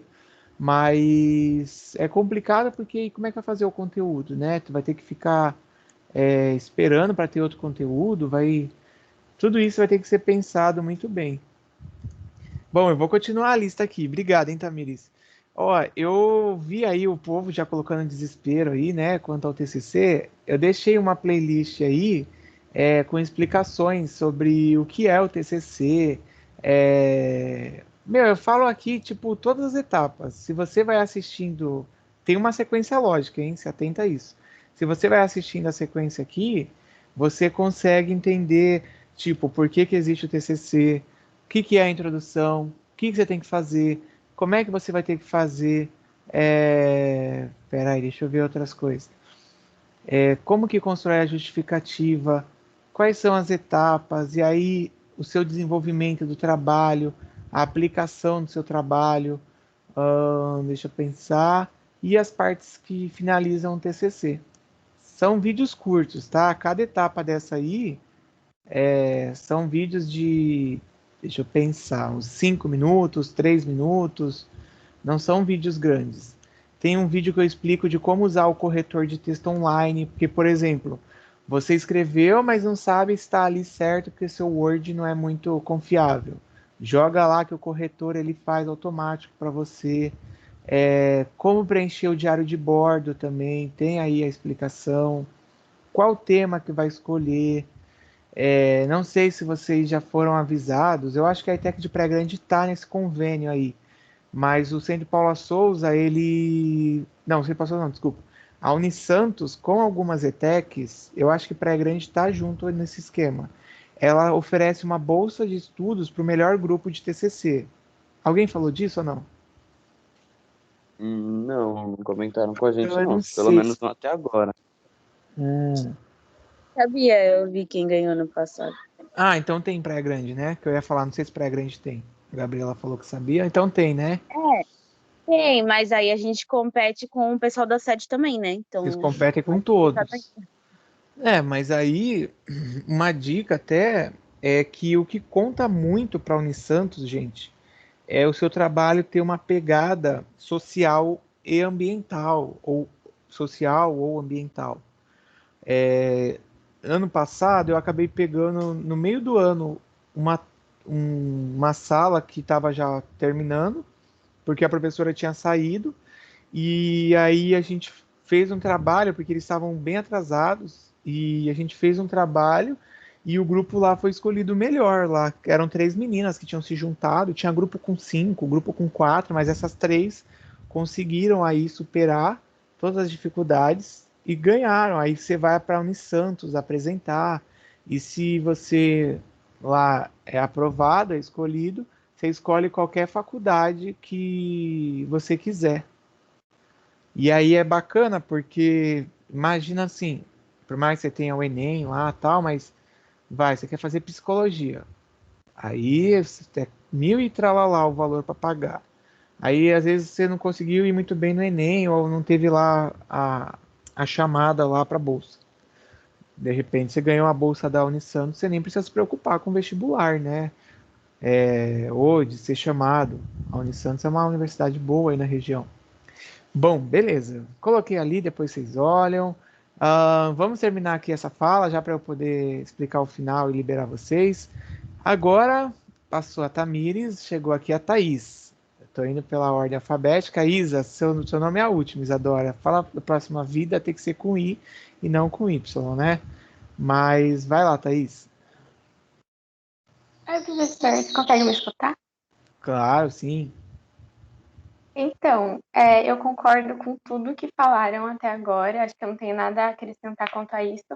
Speaker 1: Mas é complicado porque como é que vai fazer o conteúdo, né? Tu vai ter que ficar esperando para ter outro conteúdo, tudo isso vai ter que ser pensado muito bem. Bom, eu vou continuar a lista aqui. Obrigado, hein, Tamiris. Ó, eu vi aí o povo já colocando desespero aí, né, quanto ao TCC. Eu deixei uma playlist aí com explicações sobre o que é o TCC. Eu falo aqui, tipo, todas as etapas. Se você vai assistindo, tem uma sequência lógica, hein? Se atenta a isso. Se você vai assistindo a sequência aqui, você consegue entender, tipo, por que que existe o TCC, o que que é a introdução, o que que você tem que fazer, como é que você vai ter que fazer. Peraí, deixa eu ver outras coisas. Como que constrói a justificativa, quais são as etapas, e aí o seu desenvolvimento do trabalho, a aplicação do seu trabalho, deixa eu pensar, e as partes que finalizam o TCC. São vídeos curtos, tá? Cada etapa dessa aí são vídeos de, deixa eu pensar, uns 5 minutos, 3 minutos, não são vídeos grandes. Tem um vídeo que eu explico de como usar o corretor de texto online, porque, por exemplo, você escreveu, mas não sabe se está ali certo, porque seu Word não é muito confiável. Joga lá que o corretor ele faz automático para você. Como preencher o diário de bordo também, tem aí a explicação. Qual tema que vai escolher. Não sei se vocês já foram avisados, eu acho que a ETEC de Praia Grande está nesse convênio aí, Mas o Centro Paula Souza, ele... Não, o Centro Paula Souza não, desculpa. A Unisantos, com algumas ETECs, eu acho que Praia Grande está junto nesse esquema. Ela oferece uma bolsa de estudos para o melhor grupo de TCC. Alguém falou disso ou não?
Speaker 2: Não comentaram com a gente,
Speaker 1: Eu
Speaker 2: não.
Speaker 1: não
Speaker 2: Pelo
Speaker 1: sei.
Speaker 2: menos não até agora.
Speaker 3: Sabia, eu vi quem ganhou no passado.
Speaker 1: Ah, então tem Praia Grande, né? Que eu ia falar, não sei se Praia Grande tem. A Gabriela falou que sabia, então tem, né?
Speaker 3: Tem, mas aí a gente compete com o pessoal da sede também, né? Então,
Speaker 1: Vocês competem com todos. Mas aí, uma dica até é que o que conta muito para a Unisantos, gente, é o seu trabalho ter uma pegada social e ambiental, ou social ou ambiental. Ano passado eu acabei pegando no meio do ano uma sala que estava já terminando, porque a professora tinha saído, e aí a gente fez um trabalho, porque eles estavam bem atrasados, e a gente fez um trabalho, e o grupo lá foi escolhido o melhor lá. Eram 3 meninas que tinham se juntado, tinha grupo com 5, grupo com 4, mas essas 3 conseguiram aí superar todas as dificuldades e ganharam. Aí você vai para a Unisantos apresentar, e se você lá é aprovado, é escolhido, você escolhe qualquer faculdade que você quiser. E aí é bacana porque imagina assim, por mais que você tenha o Enem lá tal, mas você quer fazer psicologia. Aí é mil e tralalá o valor para pagar. Aí às vezes você não conseguiu ir muito bem no Enem ou não teve lá a chamada lá para bolsa. De repente você ganhou a bolsa da Unisantos, você nem precisa se preocupar com o vestibular, né? Ou de ser chamado. A Unisantos é uma universidade boa aí na região. Bom, beleza. Coloquei ali, depois vocês olham. Vamos terminar aqui essa fala, já para eu poder explicar o final e liberar vocês. Agora, passou a Tamires, chegou aqui a Thaís. Estou indo pela ordem alfabética. Isa, seu nome é a última, Isadora. Fala da próxima vida, tem que ser com I e não com Y, né? Mas vai lá, Thaís.
Speaker 8: Oi, professor, você consegue me escutar?
Speaker 1: Claro, sim.
Speaker 8: Então, eu concordo com tudo que falaram até agora, acho que eu não tenho nada a acrescentar quanto a isso,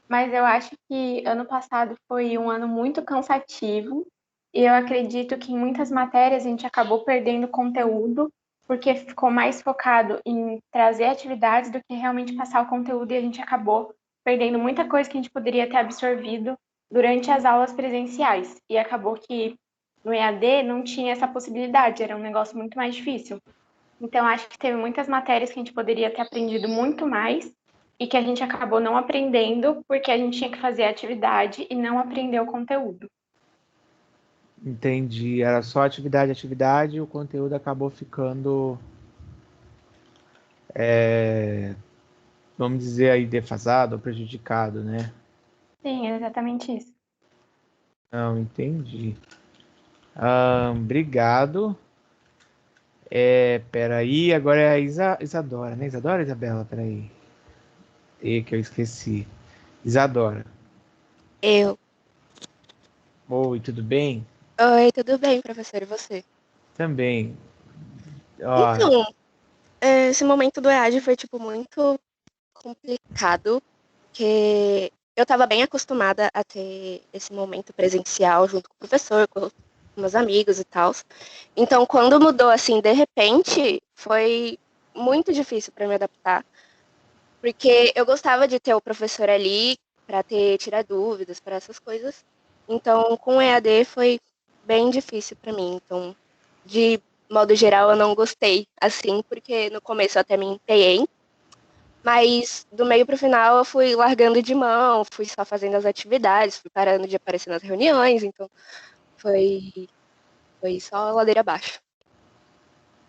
Speaker 8: mas eu acho que ano passado foi um ano muito cansativo e eu acredito que em muitas matérias a gente acabou perdendo conteúdo porque ficou mais focado em trazer atividades do que realmente passar o conteúdo e a gente acabou perdendo muita coisa que a gente poderia ter absorvido durante as aulas presenciais e acabou que no EAD não tinha essa possibilidade, era um negócio muito mais difícil. Então, acho que teve muitas matérias que a gente poderia ter aprendido muito mais e que a gente acabou não aprendendo porque a gente tinha que fazer a atividade e não aprender o conteúdo.
Speaker 1: Entendi. Era só atividade, e o conteúdo acabou ficando, vamos dizer aí, defasado ou prejudicado, né?
Speaker 8: Sim, é exatamente isso.
Speaker 1: Não, entendi. Obrigado. Peraí, agora é a Isadora, né? Isadora ou Isabela? Peraí. Que eu esqueci. Isadora.
Speaker 9: Eu.
Speaker 1: Oi, tudo bem?
Speaker 9: Oi, tudo bem, professor? E você?
Speaker 1: Também. Ó,
Speaker 9: Então, esse momento do EAD foi, tipo, muito complicado, porque eu tava bem acostumada a ter esse momento presencial junto com o professor, com meus amigos e tal. Então, quando mudou, assim, de repente, foi muito difícil para me adaptar, porque eu gostava de ter o professor ali para tirar dúvidas, para essas coisas. Então, com o EAD foi bem difícil para mim. Então, de modo geral, eu não gostei, assim, porque no começo eu até me empenhei, mas do meio pro final eu fui largando de mão, fui só fazendo as atividades, fui parando de aparecer nas reuniões, então foi só ladeira abaixo.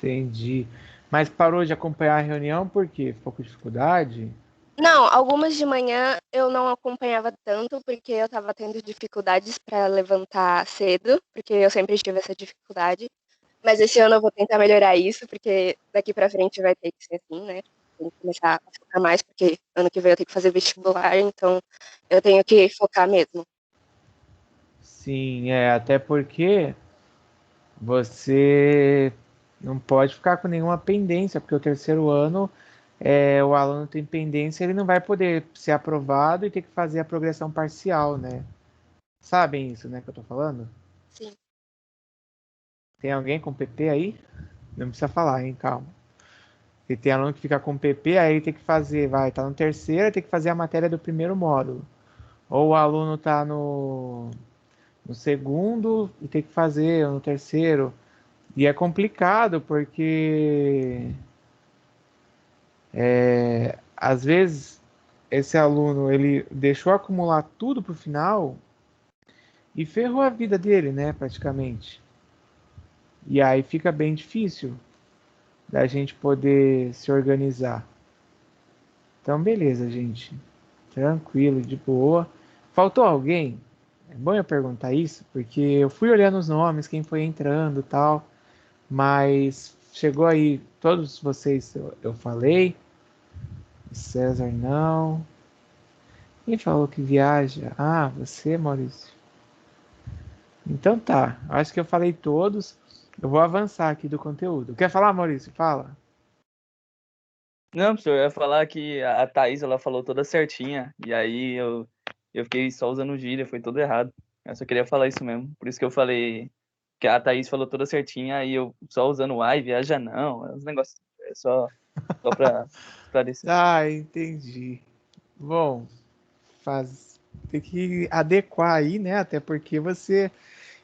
Speaker 1: entendi. Mas parou de acompanhar a reunião por quê? Ficou com dificuldade?
Speaker 9: Não, algumas de manhã eu não acompanhava tanto, porque eu estava tendo dificuldades para levantar cedo, porque eu sempre tive essa dificuldade. Mas esse ano eu vou tentar melhorar isso, porque daqui para frente vai ter que ser assim, né? Tem que começar a focar mais, porque ano que vem eu tenho que fazer vestibular, então eu tenho que focar mesmo.
Speaker 1: Sim, até porque você Não pode ficar com nenhuma pendência, porque o terceiro ano, o aluno tem pendência, ele não vai poder ser aprovado e ter que fazer a progressão parcial, né? Sabem isso, né, que eu tô falando?
Speaker 9: Sim.
Speaker 1: Tem alguém com PP aí? Não precisa falar, hein? Calma. Se tem aluno que fica com PP, aí ele tem que fazer, tá no terceiro, tem que fazer a matéria do primeiro módulo. Ou o aluno tá no segundo e tem que fazer no terceiro. E é complicado porque às vezes esse aluno ele deixou acumular tudo pro final e ferrou a vida dele, né, praticamente. E aí fica bem difícil da gente poder se organizar. Então, beleza, gente. Tranquilo, de boa. Faltou alguém? É bom eu perguntar isso, porque eu fui olhando os nomes, quem foi entrando e tal, mas chegou aí, todos vocês eu falei. César não. Quem falou que viaja? Ah, você, Maurício. Então tá, acho que eu falei todos. Eu vou avançar aqui do conteúdo. Quer falar, Maurício? Fala.
Speaker 2: Não, professor, eu ia falar que a Thaís, ela falou toda certinha, e aí eu fiquei só usando gíria, foi tudo errado. Eu só queria falar isso mesmo. Por isso que eu falei que a Thaís falou toda certinha, e eu só usando ai, viaja não, os negócios, só pra esclarecer.
Speaker 1: Ah, entendi. Bom, tem que adequar aí, né? Até porque você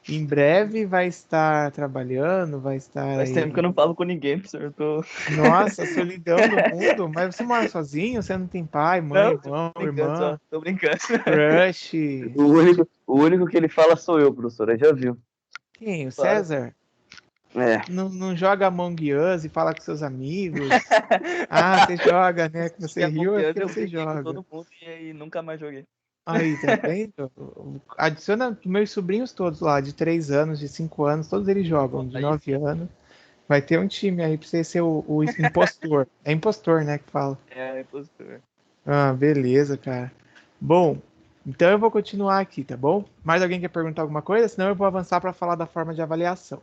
Speaker 1: em breve vai estar trabalhando, vai estar
Speaker 2: Faz tempo que eu
Speaker 1: aí.
Speaker 2: não falo com ninguém, professor, eu tô...
Speaker 1: Nossa, solidão do mundo. Mas você mora sozinho? Você não tem pai, mãe,
Speaker 2: Não, tô
Speaker 1: irmão,
Speaker 2: brincando
Speaker 1: irmã,
Speaker 2: só, tô brincando.
Speaker 1: crush?
Speaker 2: O único que ele fala sou eu, professor, já viu.
Speaker 1: Quem? O
Speaker 2: Para.
Speaker 1: César?
Speaker 2: É.
Speaker 1: Não joga Among Us e fala com seus amigos? Ah, você joga, né? Que você riu é porque
Speaker 2: Eu
Speaker 1: você
Speaker 2: briguei com
Speaker 1: joga.
Speaker 2: todo mundo e aí nunca mais joguei.
Speaker 1: Aí, tá vendo? Adiciona meus sobrinhos todos lá, de 3 anos, de 5 anos, todos eles jogam, de
Speaker 2: Aí
Speaker 1: 9 anos. Vai ter um time aí pra você ser o impostor. É impostor, né, que fala.
Speaker 2: é impostor.
Speaker 1: Ah, beleza, cara. Bom, então eu vou continuar aqui, tá bom? Mais alguém quer perguntar alguma coisa? Senão eu vou avançar para falar da forma de avaliação.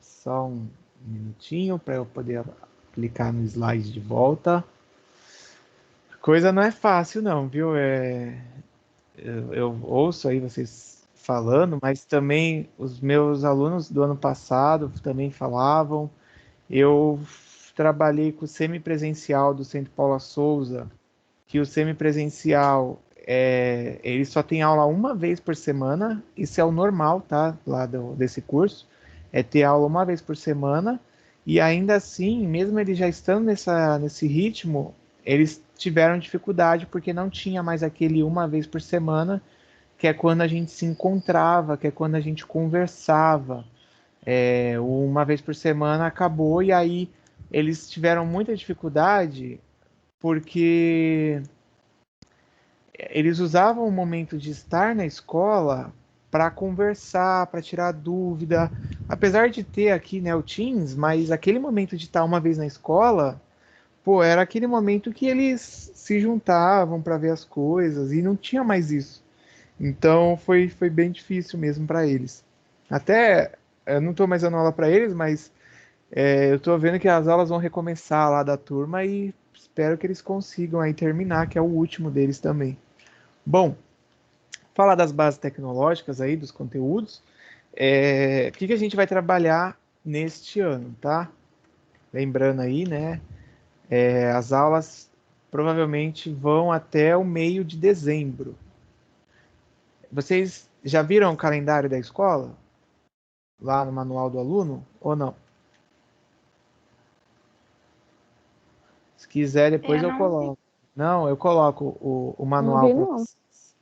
Speaker 1: Só um minutinho para eu poder clicar no slide de volta. Coisa não é fácil, não, viu? Eu ouço aí vocês falando, mas também os meus alunos do ano passado também falavam. Eu trabalhei com o semipresencial do Centro Paula Souza, que o semipresencial ele só tem aula uma vez por semana. Isso é o normal, tá? Lá desse curso. É ter aula uma vez por semana. E ainda assim, mesmo eles já estando nesse ritmo, eles tiveram dificuldade porque não tinha mais aquele uma vez por semana, que é quando a gente se encontrava, que é quando a gente conversava. Uma vez por semana acabou e aí eles tiveram muita dificuldade porque eles usavam o momento de estar na escola para conversar, para tirar dúvida. Apesar de ter aqui, né, o Teams, mas aquele momento de estar uma vez na escola, pô, era aquele momento que eles se juntavam para ver as coisas e não tinha mais isso. Então foi bem difícil mesmo para eles. Até eu não estou mais dando aula para eles, mas eu estou vendo que as aulas vão recomeçar lá da turma e espero que eles consigam aí terminar, que é o último deles também. Bom, falar das bases tecnológicas aí, dos conteúdos. O que a gente vai trabalhar neste ano, tá? Lembrando aí, né? As aulas provavelmente vão até o meio de dezembro. Vocês já viram o calendário da escola? Lá no manual do aluno? Ou não? Se quiser, depois eu
Speaker 8: não vi.
Speaker 1: coloco. Não, eu coloco o manual
Speaker 4: vi,
Speaker 1: para
Speaker 4: não.
Speaker 1: vocês.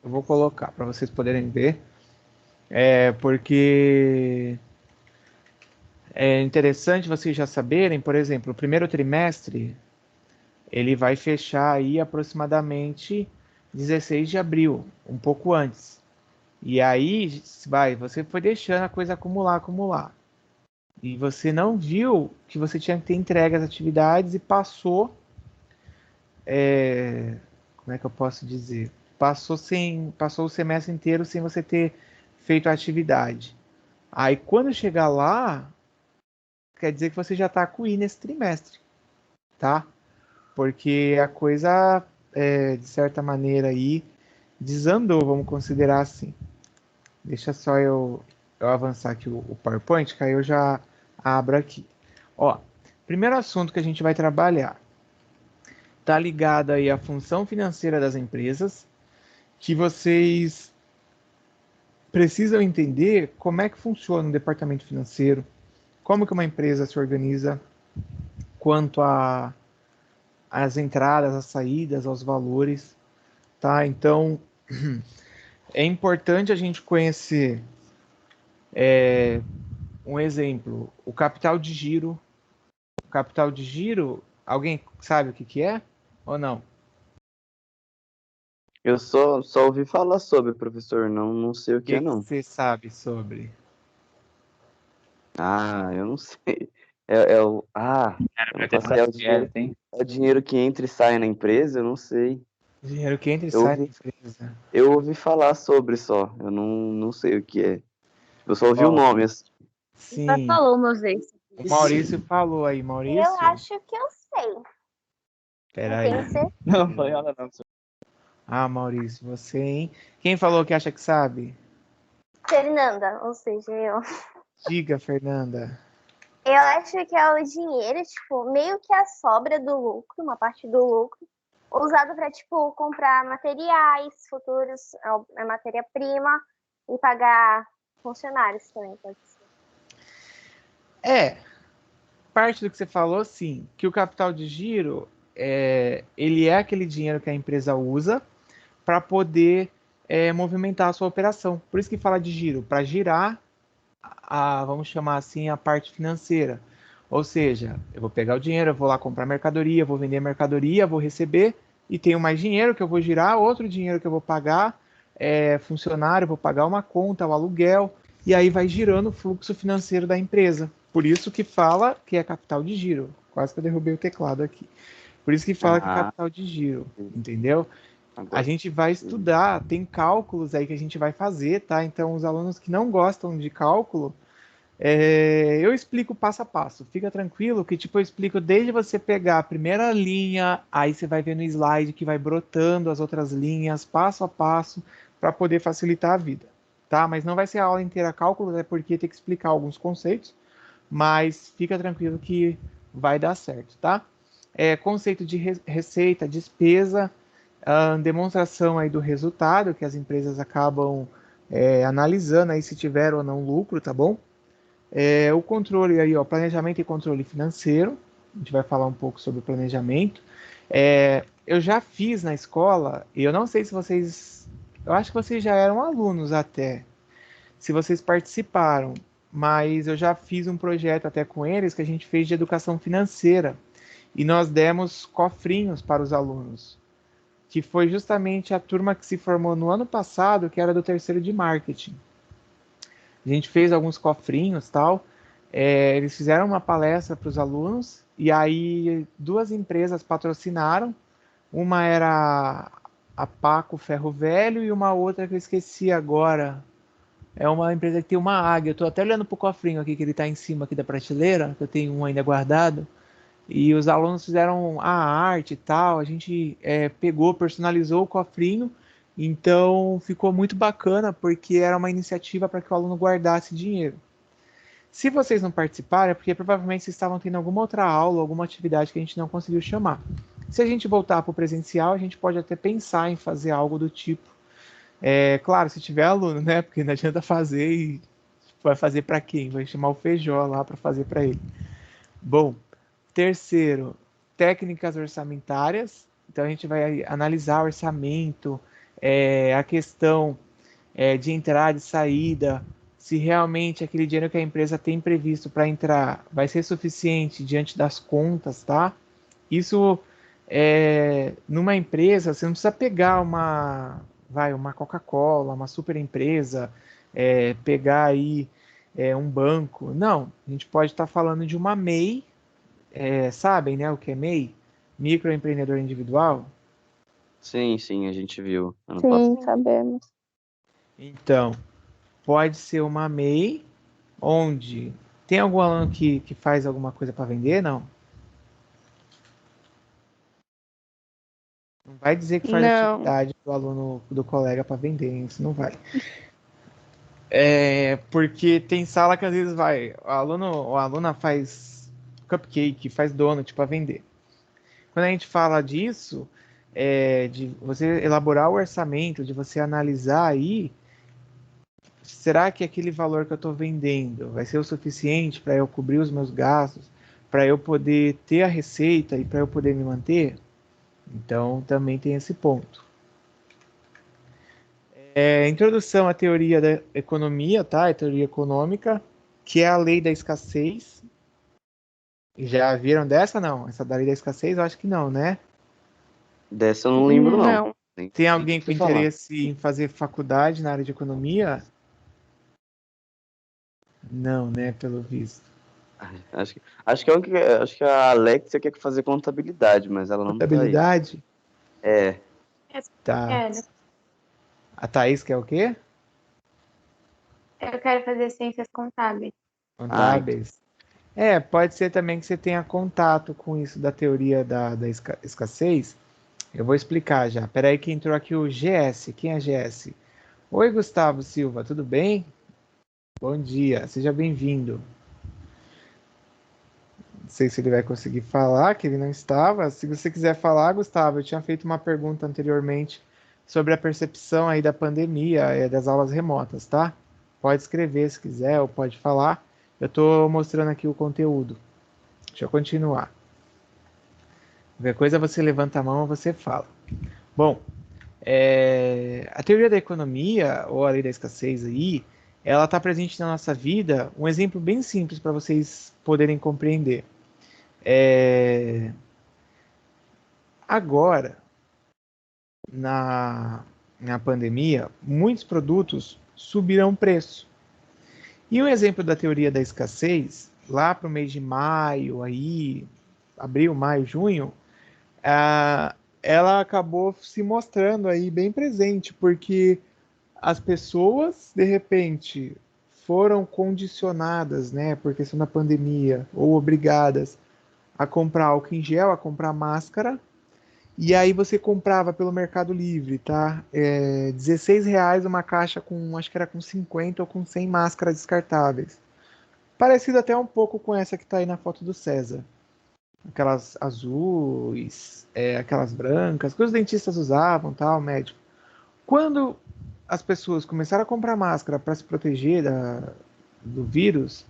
Speaker 1: Eu vou colocar para vocês poderem ver. Porque é interessante vocês já saberem, por exemplo, o primeiro trimestre ele vai fechar aí aproximadamente 16 de abril, um pouco antes. E aí você foi deixando a coisa acumular. E você não viu que você tinha que ter entregue as atividades e passou, como é que eu posso dizer? Passou o semestre inteiro sem você ter feito a atividade. Aí quando chegar lá, quer dizer que você já está com I nesse trimestre, tá? Porque a coisa, de certa maneira aí, desandou, vamos considerar assim. Deixa só eu avançar aqui o PowerPoint, que aí eu já abro aqui. Ó, primeiro assunto que a gente vai trabalhar está ligado aí à função financeira das empresas, que vocês precisam entender como é que funciona o departamento financeiro, como que uma empresa se organiza quanto às entradas, às saídas, aos valores, tá? Então, é importante a gente conhecer um exemplo, o capital de giro. O capital de giro, alguém sabe o que é ou não?
Speaker 2: Eu só ouvi falar sobre, professor, não sei o
Speaker 1: O
Speaker 2: que é,
Speaker 1: que
Speaker 2: não.
Speaker 1: você sabe sobre?
Speaker 2: Ah, eu não sei. É o. Ah,
Speaker 10: Era
Speaker 2: eu
Speaker 10: pra
Speaker 2: não
Speaker 10: ter
Speaker 2: faço ideia.
Speaker 10: mais quieto, hein?
Speaker 2: É o dinheiro que entra e sai na empresa? Eu não sei.
Speaker 1: Dinheiro que entra e
Speaker 2: Eu
Speaker 1: sai da
Speaker 2: ouvi,
Speaker 1: empresa.
Speaker 2: eu ouvi falar sobre só. Eu não sei o que é. Eu só ouvi o
Speaker 1: Ó,
Speaker 2: nome, assim.
Speaker 3: Já
Speaker 1: sim,
Speaker 3: falou uma vez.
Speaker 1: o Maurício falou aí.
Speaker 7: Eu
Speaker 1: Maurício?
Speaker 7: acho que eu sei. Não
Speaker 1: Peraí.
Speaker 7: tenho certeza.
Speaker 10: Não, falei nada não.
Speaker 1: Ah, Maurício, você, hein? Quem falou que acha que sabe?
Speaker 7: Fernanda, ou seja, eu.
Speaker 1: Diga, Fernanda.
Speaker 7: Eu acho que é o dinheiro, tipo, meio que a sobra do lucro, uma parte do lucro, usado para, tipo, comprar materiais futuros, a matéria-prima e pagar funcionários também, pode ser.
Speaker 1: Parte do que você falou, sim, que o capital de giro, ele é aquele dinheiro que a empresa usa para poder movimentar a sua operação. Por isso que fala de giro, para girar vamos chamar assim, a parte financeira. Ou seja, eu vou pegar o dinheiro, eu vou lá comprar mercadoria, vou vender mercadoria, vou receber e tenho mais dinheiro que eu vou girar, outro dinheiro que eu vou pagar funcionário, vou pagar uma conta, o aluguel, e aí vai girando o fluxo financeiro da empresa. Por isso que fala que é capital de giro. Quase que eu derrubei o teclado aqui. Por isso que fala que é
Speaker 2: Ah,
Speaker 1: capital de giro, entendeu? A
Speaker 2: agora.
Speaker 1: gente vai estudar, tem cálculos aí que a gente vai fazer, tá? Então, os alunos que não gostam de cálculo, eu explico passo a passo. Fica tranquilo que, tipo, eu explico desde você pegar a primeira linha, aí você vai ver no slide que vai brotando as outras linhas, passo a passo, para poder facilitar a vida, tá? Mas não vai ser a aula inteira cálculo, é porque tem que explicar alguns conceitos, mas fica tranquilo que vai dar certo, tá? Conceito de receita, despesa, demonstração aí do resultado que as empresas acabam analisando aí se tiver ou não lucro, tá bom? O controle aí, ó, planejamento e controle financeiro. A gente vai falar um pouco sobre o planejamento. Eu já fiz na escola, e eu não sei se vocês. Eu acho que vocês já eram alunos até, se vocês participaram, mas eu já fiz um projeto até com eles que a gente fez de educação financeira. E nós demos cofrinhos para os alunos, que foi justamente a turma que se formou no ano passado, que era do terceiro de marketing. A gente fez alguns cofrinhos, tal. Eles fizeram uma palestra para os alunos e aí duas empresas patrocinaram. Uma era a Paco Ferro Velho e uma outra que eu esqueci agora. É uma empresa que tem uma águia. Eu estou até olhando para o cofrinho aqui que ele está em cima aqui da prateleira, que eu tenho um ainda guardado. E os alunos fizeram a arte e tal. A gente pegou, personalizou o cofrinho. Então ficou muito bacana porque era uma iniciativa para que o aluno guardasse dinheiro. Se vocês não participaram, é porque provavelmente vocês estavam tendo alguma outra aula, alguma atividade que a gente não conseguiu chamar. Se a gente voltar para o presencial, a gente pode até pensar em fazer algo do tipo. Claro, se tiver aluno, né? Porque não adianta fazer e vai fazer para quem? Vai chamar o Feijó lá para fazer para ele. Bom, terceiro, técnicas orçamentárias. Então a gente vai analisar o orçamento, a questão de entrada e saída, se realmente aquele dinheiro que a empresa tem previsto para entrar vai ser suficiente diante das contas, tá? Isso numa empresa, você não precisa pegar uma Coca-Cola, uma super empresa, pegar aí um banco. Não, a gente pode estar falando de uma MEI, sabem, né, o que é MEI? Microempreendedor individual.
Speaker 2: Sim, a gente viu ano
Speaker 4: Sim,
Speaker 2: passado.
Speaker 4: sabemos.
Speaker 1: Então, pode ser uma MEI onde tem algum aluno que faz alguma coisa para vender, não? Não vai dizer que faz
Speaker 4: Não.
Speaker 1: atividade do aluno, do colega para vender, hein? Isso não vai. Porque tem sala que às vezes vai, o aluno ou a aluna faz cupcake, faz donut para vender. Quando a gente fala disso, de você elaborar o orçamento, de você analisar aí, será que aquele valor que eu estou vendendo vai ser o suficiente para eu cobrir os meus gastos, para eu poder ter a receita e para eu poder me manter? Então, também tem esse ponto. Introdução à teoria da economia, tá? A teoria econômica, que é a lei da escassez. Já viram dessa, não? Essa da lei da escassez, eu acho que não, né?
Speaker 2: Dessa eu não lembro, não.
Speaker 4: Não.
Speaker 2: Nem
Speaker 1: Tem
Speaker 2: sei
Speaker 1: alguém
Speaker 2: o que
Speaker 1: com
Speaker 2: você falar.
Speaker 1: interesse em fazer faculdade na área de economia? Não, né? Pelo visto.
Speaker 2: Acho que a Alexia quer fazer contabilidade, mas ela não tá aí.
Speaker 1: Contabilidade?
Speaker 2: É,
Speaker 1: Tá.
Speaker 8: Quero.
Speaker 1: A Thaís quer o quê?
Speaker 8: Eu quero fazer ciências contábeis.
Speaker 1: Contábeis. Pode ser também que você tenha contato com isso da teoria da escassez. Eu vou explicar já. Peraí que entrou aqui o GS. Quem é GS? Oi, Gustavo Silva, tudo bem? Bom dia, seja bem-vindo. Não sei se ele vai conseguir falar, que ele não estava. Se você quiser falar, Gustavo, eu tinha feito uma pergunta anteriormente sobre a percepção aí da pandemia, das aulas remotas, tá? Pode escrever se quiser, ou pode falar. Eu estou mostrando aqui o conteúdo. Deixa eu continuar. Qualquer coisa você levanta a mão ou você fala. Bom, a teoria da economia, ou a lei da escassez aí, ela está presente na nossa vida. Um exemplo bem simples para vocês poderem compreender. Agora, na pandemia, muitos produtos subirão preço. E um exemplo da teoria da escassez, lá para o mês de maio, aí, abril, maio, junho, ela acabou se mostrando aí bem presente, porque as pessoas, de repente, foram condicionadas, né, por questão da pandemia, ou obrigadas a comprar álcool em gel, a comprar máscara, e aí você comprava pelo Mercado Livre, tá? R$16 uma caixa com, acho que era com 50 ou com 100 máscaras descartáveis. Parecido até um pouco com essa que tá aí na foto do César. Aquelas azuis, aquelas brancas, que os dentistas usavam, tal, médico. Quando as pessoas começaram a comprar máscara para se proteger do vírus,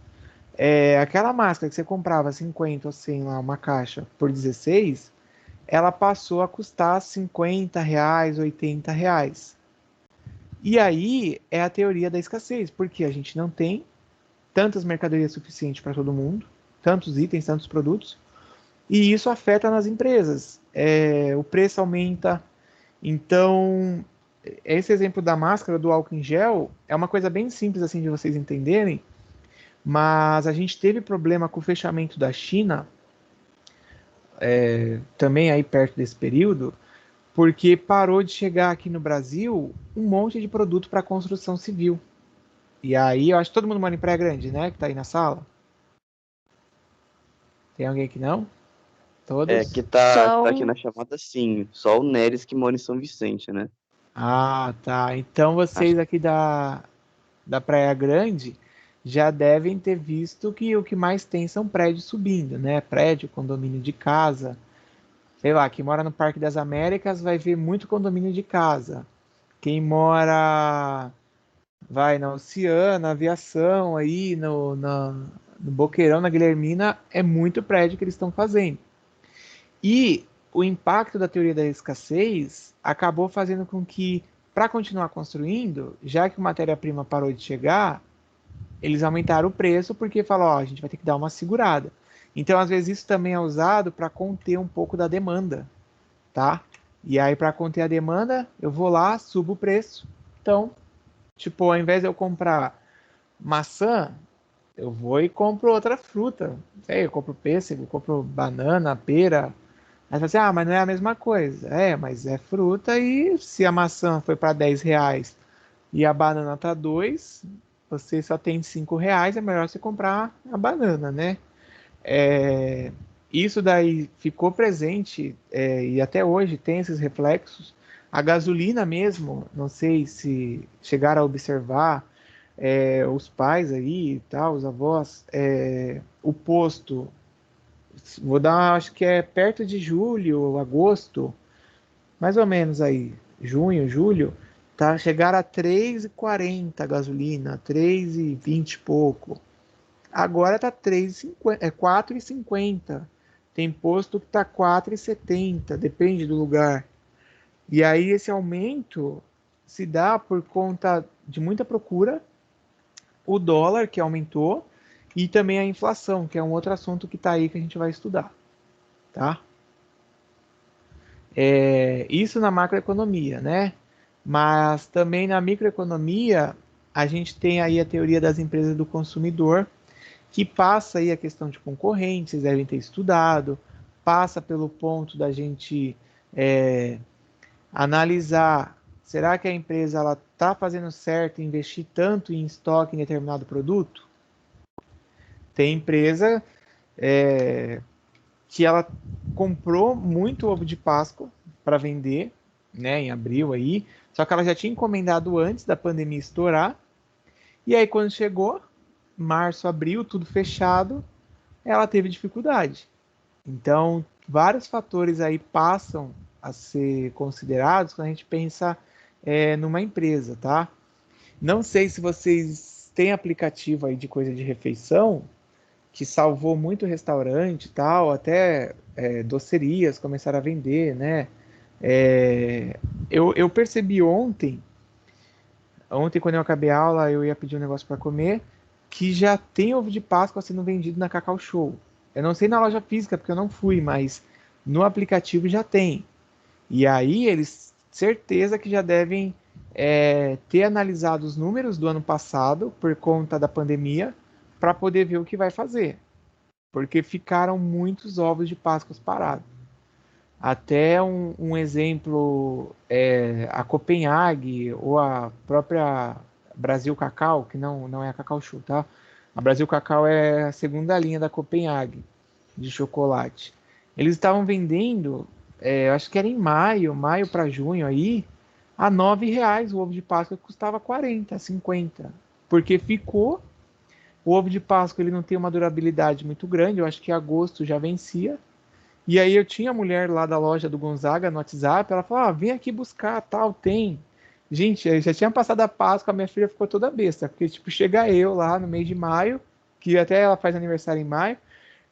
Speaker 1: aquela máscara que você comprava 50 ou 100 lá, uma caixa, por 16, ela passou a custar R$50, R$80. E aí é a teoria da escassez, porque a gente não tem tantas mercadorias suficientes para todo mundo, tantos itens, tantos produtos, e isso afeta nas empresas. O preço aumenta. Então, esse exemplo da máscara, do álcool em gel, é uma coisa bem simples assim de vocês entenderem, mas a gente teve problema com o fechamento da China, também aí perto desse período, porque parou de chegar aqui no Brasil um monte de produto para construção civil. E aí, eu acho que todo mundo mora em Praia Grande, né? Que tá aí na sala. Tem alguém que não? Todos?
Speaker 2: que tá aqui
Speaker 4: Só
Speaker 2: na chamada, sim. Só o Neres que mora em São Vicente, né?
Speaker 1: Ah, tá. Então vocês aqui da Praia Grande já devem ter visto que o que mais tem são prédios subindo, né? Prédio, condomínio de casa. Sei lá, quem mora no Parque das Américas vai ver muito condomínio de casa. Quem mora, vai na Oceana, Aviação, aí no Boqueirão, na Guilhermina, é muito prédio que eles estão fazendo. E o impacto da teoria da escassez acabou fazendo com que, para continuar construindo, já que a matéria-prima parou de chegar, eles aumentaram o preço porque falaram, ó, a gente vai ter que dar uma segurada. Então, às vezes, isso também é usado para conter um pouco da demanda, tá? E aí, para conter a demanda, eu vou lá, subo o preço. Então, tipo, ao invés de eu comprar maçã, eu vou e compro outra fruta. Eu compro pêssego, compro banana, pera. Aí você fala assim, mas não é a mesma coisa. Mas é fruta e se a maçã foi para R$10 e a banana tá 2, você só tem R$ 5, é melhor você comprar a banana, né? Isso daí ficou presente e até hoje tem esses reflexos. A gasolina mesmo, não sei se chegaram a observar, os pais aí e tal, os avós, o posto, vou dar, acho que é perto de julho, agosto, mais ou menos aí, junho, julho, tá, chegaram a 3,40 a gasolina, 3,20 e pouco. Agora tá 3,50, 4,50. Tem posto que tá 4,70, depende do lugar. E aí esse aumento se dá por conta de muita procura, o dólar que aumentou e também a inflação, que é um outro assunto que está aí que a gente vai estudar, tá? Isso na macroeconomia, né? Mas também na microeconomia a gente tem aí a teoria das empresas do consumidor, que passa aí a questão de concorrentes, vocês devem ter estudado, passa pelo ponto da gente analisar, será que a empresa ela está fazendo certo em investir tanto em estoque em determinado produto? Tem empresa que ela comprou muito ovo de Páscoa para vender, né, em abril aí, só que ela já tinha encomendado antes da pandemia estourar, e aí quando chegou, março, abril, tudo fechado, ela teve dificuldade. Então, vários fatores aí passam a ser considerados quando a gente pensa numa empresa, tá? Não sei se vocês têm aplicativo aí de coisa de refeição, que salvou muito restaurante e tal, até docerias começaram a vender, né? Eu percebi ontem quando eu acabei a aula, eu ia pedir um negócio para comer, que já tem ovo de Páscoa sendo vendido na Cacau Show. Eu não sei na loja física, porque eu não fui, mas no aplicativo já tem. E aí eles, certeza que já devem ter analisado os números do ano passado, por conta da pandemia, para poder ver o que vai fazer. Porque ficaram muitos ovos de Páscoa parados. Até um exemplo, a Copenhague ou a própria Brasil Cacau, que não é a Cacau Show, tá? A Brasil Cacau é a segunda linha da Copenhague de chocolate. Eles estavam vendendo, acho que era em maio para junho aí, a R$ 9 o ovo de Páscoa, que custava 40, 50. Porque ficou, o ovo de Páscoa ele não tem uma durabilidade muito grande, eu acho que em agosto já vencia. E aí eu tinha a mulher lá da loja do Gonzaga no WhatsApp, ela falou, vem aqui buscar, tal, tem. Gente, já tinha passado a Páscoa, a minha filha ficou toda besta, porque tipo, chega eu lá no mês de maio, que até ela faz aniversário em maio,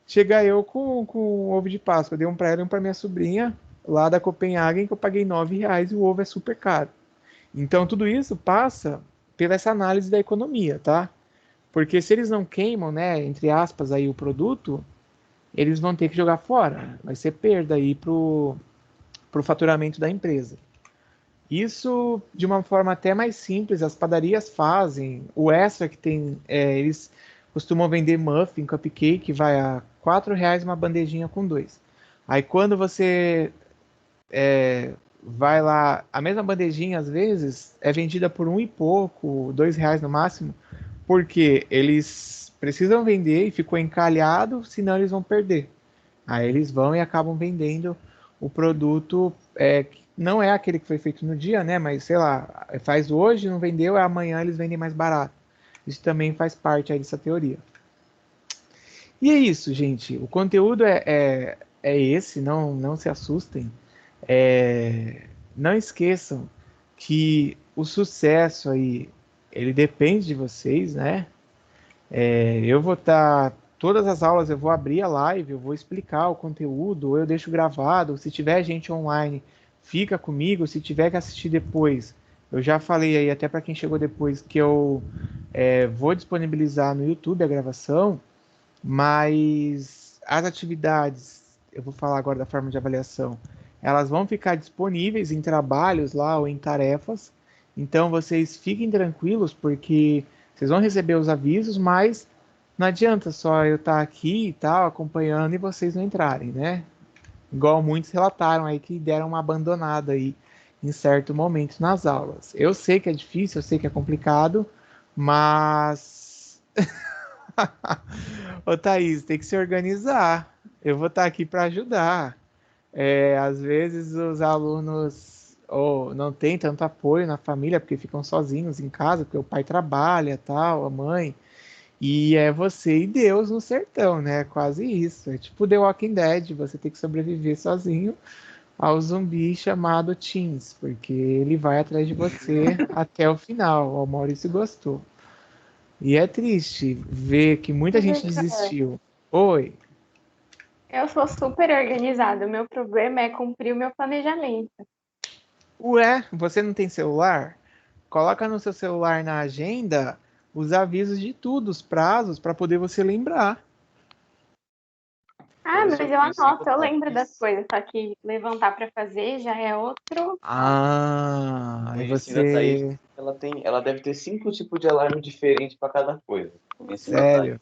Speaker 1: chega eu com ovo de Páscoa, dei um para ela e um para minha sobrinha, lá da Copenhagen, que eu paguei R$ 9 e o ovo é super caro. Então tudo isso passa pela essa análise da economia, tá? Porque se eles não queimam, né, entre aspas, aí o produto, eles vão ter que jogar fora. Vai ser perda aí pro faturamento da empresa. Isso, de uma forma até mais simples, as padarias fazem. O Extra que tem, eles costumam vender muffin, cupcake, vai a R$ 4 uma bandejinha com 2. Aí quando você vai lá, a mesma bandejinha às vezes é vendida por R$ 1 e pouco, R$ 2 no máximo, porque eles precisam vender e ficou encalhado, senão eles vão perder. Aí eles vão e acabam vendendo o produto, que não é aquele que foi feito no dia, né? Mas sei lá, faz hoje, não vendeu, amanhã eles vendem mais barato. Isso também faz parte aí dessa teoria. E é isso, gente. O conteúdo é esse, não se assustem. Não esqueçam que o sucesso aí, ele depende de vocês, né? Eu vou estar, todas as aulas eu vou abrir a live, eu vou explicar o conteúdo, ou eu deixo gravado, se tiver gente online, fica comigo, se tiver que assistir depois, eu já falei aí até para quem chegou depois que eu vou disponibilizar no YouTube a gravação, mas as atividades, eu vou falar agora da forma de avaliação, elas vão ficar disponíveis em trabalhos lá ou em tarefas, então vocês fiquem tranquilos, porque vocês vão receber os avisos, mas não adianta só eu estar aqui e tal, acompanhando e vocês não entrarem, né? Igual muitos relataram aí que deram uma abandonada aí em certo momento nas aulas. Eu sei que é difícil, eu sei que é complicado, Mas, ô Thaís, tem que se organizar. Eu vou estar aqui para ajudar. Às vezes os alunos ou não têm tanto apoio na família porque ficam sozinhos em casa, porque o pai trabalha, tal, a mãe. E é você e Deus no sertão, né? Quase isso. É tipo The Walking Dead, você tem que sobreviver sozinho ao zumbi chamado Teens, porque ele vai atrás de você até o final. O Maurício gostou. E é triste ver que muita gente desistiu. Oi.
Speaker 8: Eu sou super organizada. O meu problema é cumprir o meu planejamento.
Speaker 1: Ué, você não tem celular? Coloca no seu celular na agenda os avisos de tudo, os prazos, para poder você lembrar.
Speaker 8: Ah, mas eu anoto, eu lembro das coisas, só que levantar para fazer já é outro.
Speaker 1: Ah, aí
Speaker 2: Conhecendo a Thaís,
Speaker 1: você...
Speaker 2: ela deve ter 5 tipos de alarme diferentes para cada coisa. Conhecendo a Thaís.
Speaker 1: Sério?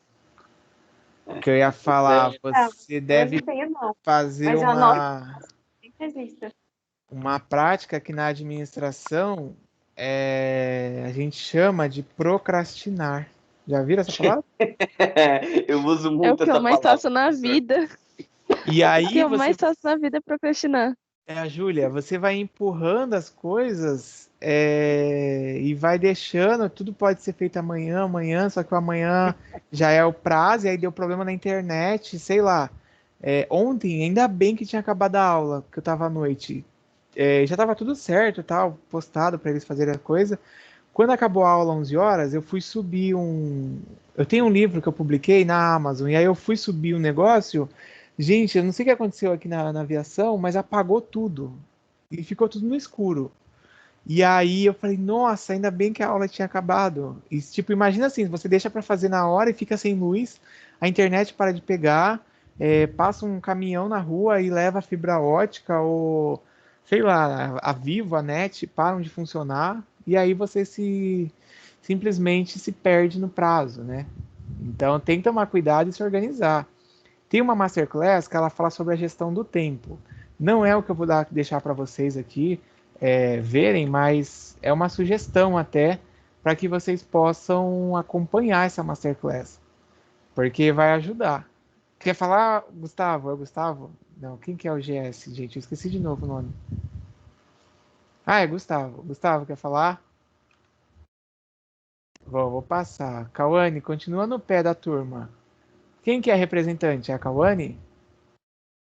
Speaker 1: Que eu ia falar,
Speaker 8: Não,
Speaker 1: você
Speaker 8: eu
Speaker 1: deve
Speaker 8: não tenho, não.
Speaker 1: fazer
Speaker 8: Mas eu anoto, sempre existe.
Speaker 1: uma prática que na administração a gente chama de procrastinar. Já viram essa palavra?
Speaker 2: Eu uso
Speaker 4: É o
Speaker 2: muito
Speaker 4: que eu
Speaker 2: essa
Speaker 4: mais
Speaker 2: palavra.
Speaker 4: faço na
Speaker 2: professor.
Speaker 4: vida.
Speaker 1: E
Speaker 4: O
Speaker 1: aí
Speaker 4: que eu
Speaker 1: você...
Speaker 4: mais faço na vida é procrastinar.
Speaker 1: Júlia, você vai empurrando as coisas e vai deixando, tudo pode ser feito amanhã, só que o amanhã já é o prazo, e aí deu problema na internet, sei lá. Ontem, ainda bem que tinha acabado a aula, que eu tava à noite. Já tava tudo certo, tal, postado para eles fazerem a coisa. Quando acabou a aula 11 horas, eu fui subir um... Eu tenho um livro que eu publiquei na Amazon, e aí eu fui subir um negócio. Gente, eu não sei o que aconteceu aqui na aviação, mas apagou tudo. E ficou tudo no escuro. E aí eu falei, nossa, ainda bem que a aula tinha acabado. E tipo, imagina assim, você deixa para fazer na hora e fica sem luz, a internet para de pegar, passa um caminhão na rua e leva a fibra ótica ou, sei lá, a Vivo, a NET param de funcionar e aí você simplesmente se perde no prazo, né? Então tem que tomar cuidado e se organizar. Tem uma masterclass que ela fala sobre a gestão do tempo. Não é o que eu vou deixar para vocês aqui verem, mas é uma sugestão até para que vocês possam acompanhar essa masterclass, porque vai ajudar. Quer falar, Gustavo? É o Gustavo? Não, quem que é o GS, gente? Eu esqueci de novo o nome. Ah, é Gustavo. Gustavo, quer falar? Vou passar. Cauane, continua no pé da turma. Quem que é representante? É a Cauane?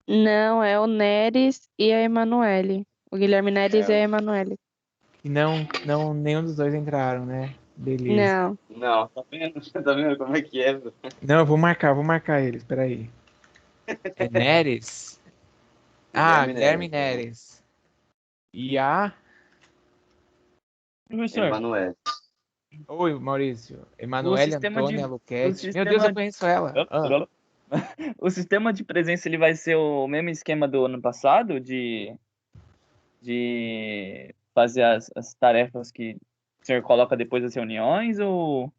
Speaker 4: Não, é o Neres e a Emanuele. O Guilherme Neres e a Emanuele.
Speaker 1: E não, nenhum dos dois entraram, né? Beleza.
Speaker 4: Não.
Speaker 2: Não, tá vendo? Tá vendo como é que é?
Speaker 1: Não, eu vou marcar eles, peraí. É Neres? Ah, Guilherme Neres. E a...
Speaker 10: Professor,
Speaker 2: Emanuel.
Speaker 1: Oi, Maurício.
Speaker 10: o
Speaker 1: Emanuele
Speaker 10: sistema
Speaker 1: Antônia
Speaker 10: de. O
Speaker 1: Luquete. Meu
Speaker 10: sistema
Speaker 1: Deus, eu conheço ela. Ah.
Speaker 10: O sistema de presença ele vai ser o mesmo esquema do ano passado, de fazer as tarefas que o senhor coloca depois das reuniões, ou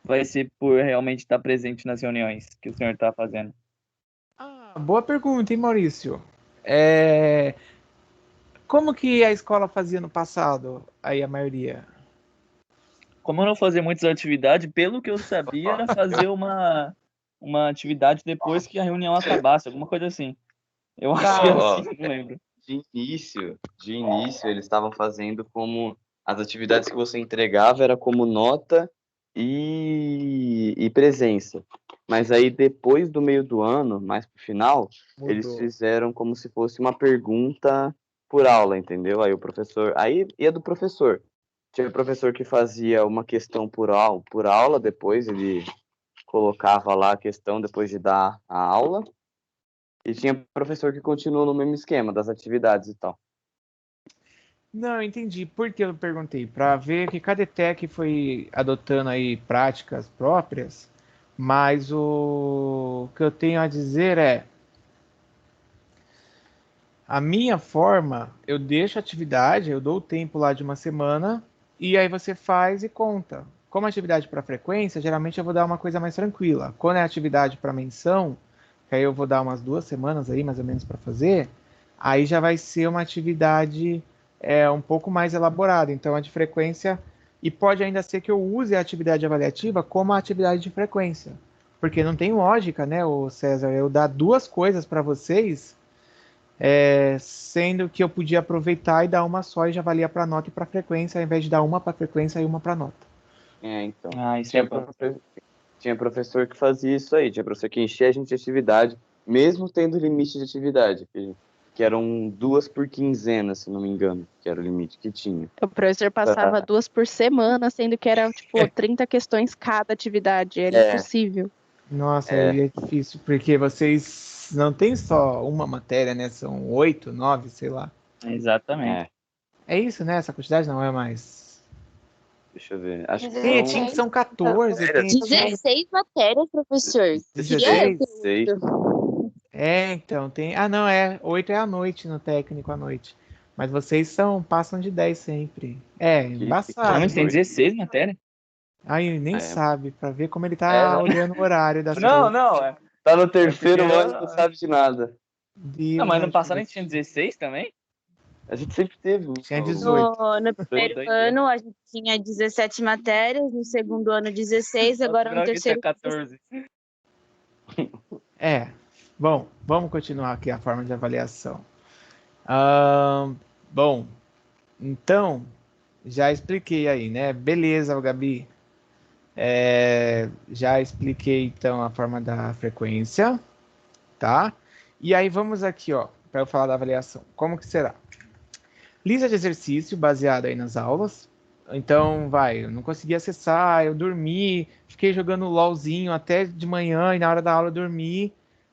Speaker 10: vai ser por realmente estar presente nas reuniões que o senhor está fazendo?
Speaker 1: Boa pergunta, hein, Maurício? Como que a escola fazia no passado, aí a maioria?
Speaker 10: Como eu não fazia muitas atividades, pelo que eu sabia, era fazer uma atividade depois que a reunião acabasse, alguma coisa assim. Eu acho que era
Speaker 2: Ó,
Speaker 10: assim, não lembro.
Speaker 2: de início, eles estavam fazendo como as atividades que você entregava era como nota e presença. Mas aí depois do meio do ano, mais pro final, eles
Speaker 1: Mudou.
Speaker 2: fizeram como se fosse uma pergunta por aula, entendeu? Aí o professor, aí ia do professor. Tinha professor que fazia uma questão por aula, depois ele colocava lá a questão depois de dar a aula. E tinha professor que continuou no mesmo esquema das atividades e tal.
Speaker 1: Não, entendi. Por que eu perguntei? Para ver que cada ETEC foi adotando aí práticas próprias, mas o que eu tenho a dizer a minha forma, eu deixo a atividade, eu dou o tempo lá de uma semana, e aí você faz e conta. Como atividade para frequência, geralmente eu vou dar uma coisa mais tranquila. Quando é atividade para menção, que aí eu vou dar umas 2 semanas aí, mais ou menos, para fazer, aí já vai ser uma atividade um pouco mais elaborada. Então, a de frequência, e pode ainda ser que eu use a atividade avaliativa como a atividade de frequência. Porque não tem lógica, né, o César, eu dar duas coisas para vocês, sendo que eu podia aproveitar e dar uma só e já valia para nota e para frequência, ao invés de dar uma para frequência e uma para nota.
Speaker 2: Então.
Speaker 10: Isso é bom.
Speaker 2: Tinha professor que fazia isso aí, tinha professor que enchia a gente de atividade, mesmo tendo limite de atividade, que eram 2 por quinzena, se não me engano, que era o limite que tinha.
Speaker 4: O professor passava 2 por semana, sendo que era, 30 questões cada atividade. Era impossível.
Speaker 1: Nossa, é difícil, porque vocês não tem só uma matéria, né? São 8, 9, sei lá.
Speaker 10: Exatamente.
Speaker 1: É isso, né? Essa quantidade não é mais...
Speaker 2: Deixa eu ver. Acho que
Speaker 1: tinha que são 14.
Speaker 3: 16 matérias, professor.
Speaker 2: 16.
Speaker 1: Então, tem... não, 8 é à noite, no técnico à noite. Mas vocês passam de 10 sempre. Embaçado.
Speaker 10: Realmente tem 16 matérias?
Speaker 1: Aí nem sabe, pra ver como ele tá olhando o horário das coisas.
Speaker 10: Não.
Speaker 2: Tá no terceiro ano, não sabe de nada.
Speaker 10: Mas no passado a gente tinha 16 também?
Speaker 2: A gente sempre teve.
Speaker 1: Tinha 18.
Speaker 3: No primeiro ano a gente tinha 17 matérias, no segundo ano 16, agora no terceiro...
Speaker 10: 14.
Speaker 1: Bom, vamos continuar aqui a forma de avaliação. Bom, então, já expliquei aí, né? Beleza, Gabi. Já expliquei, então, a forma da frequência, tá? E aí vamos aqui, para eu falar da avaliação. Como que será? Lista de exercício baseada aí nas aulas. Então, eu não consegui acessar, eu dormi, fiquei jogando LOLzinho até de manhã e na hora da aula eu dormi.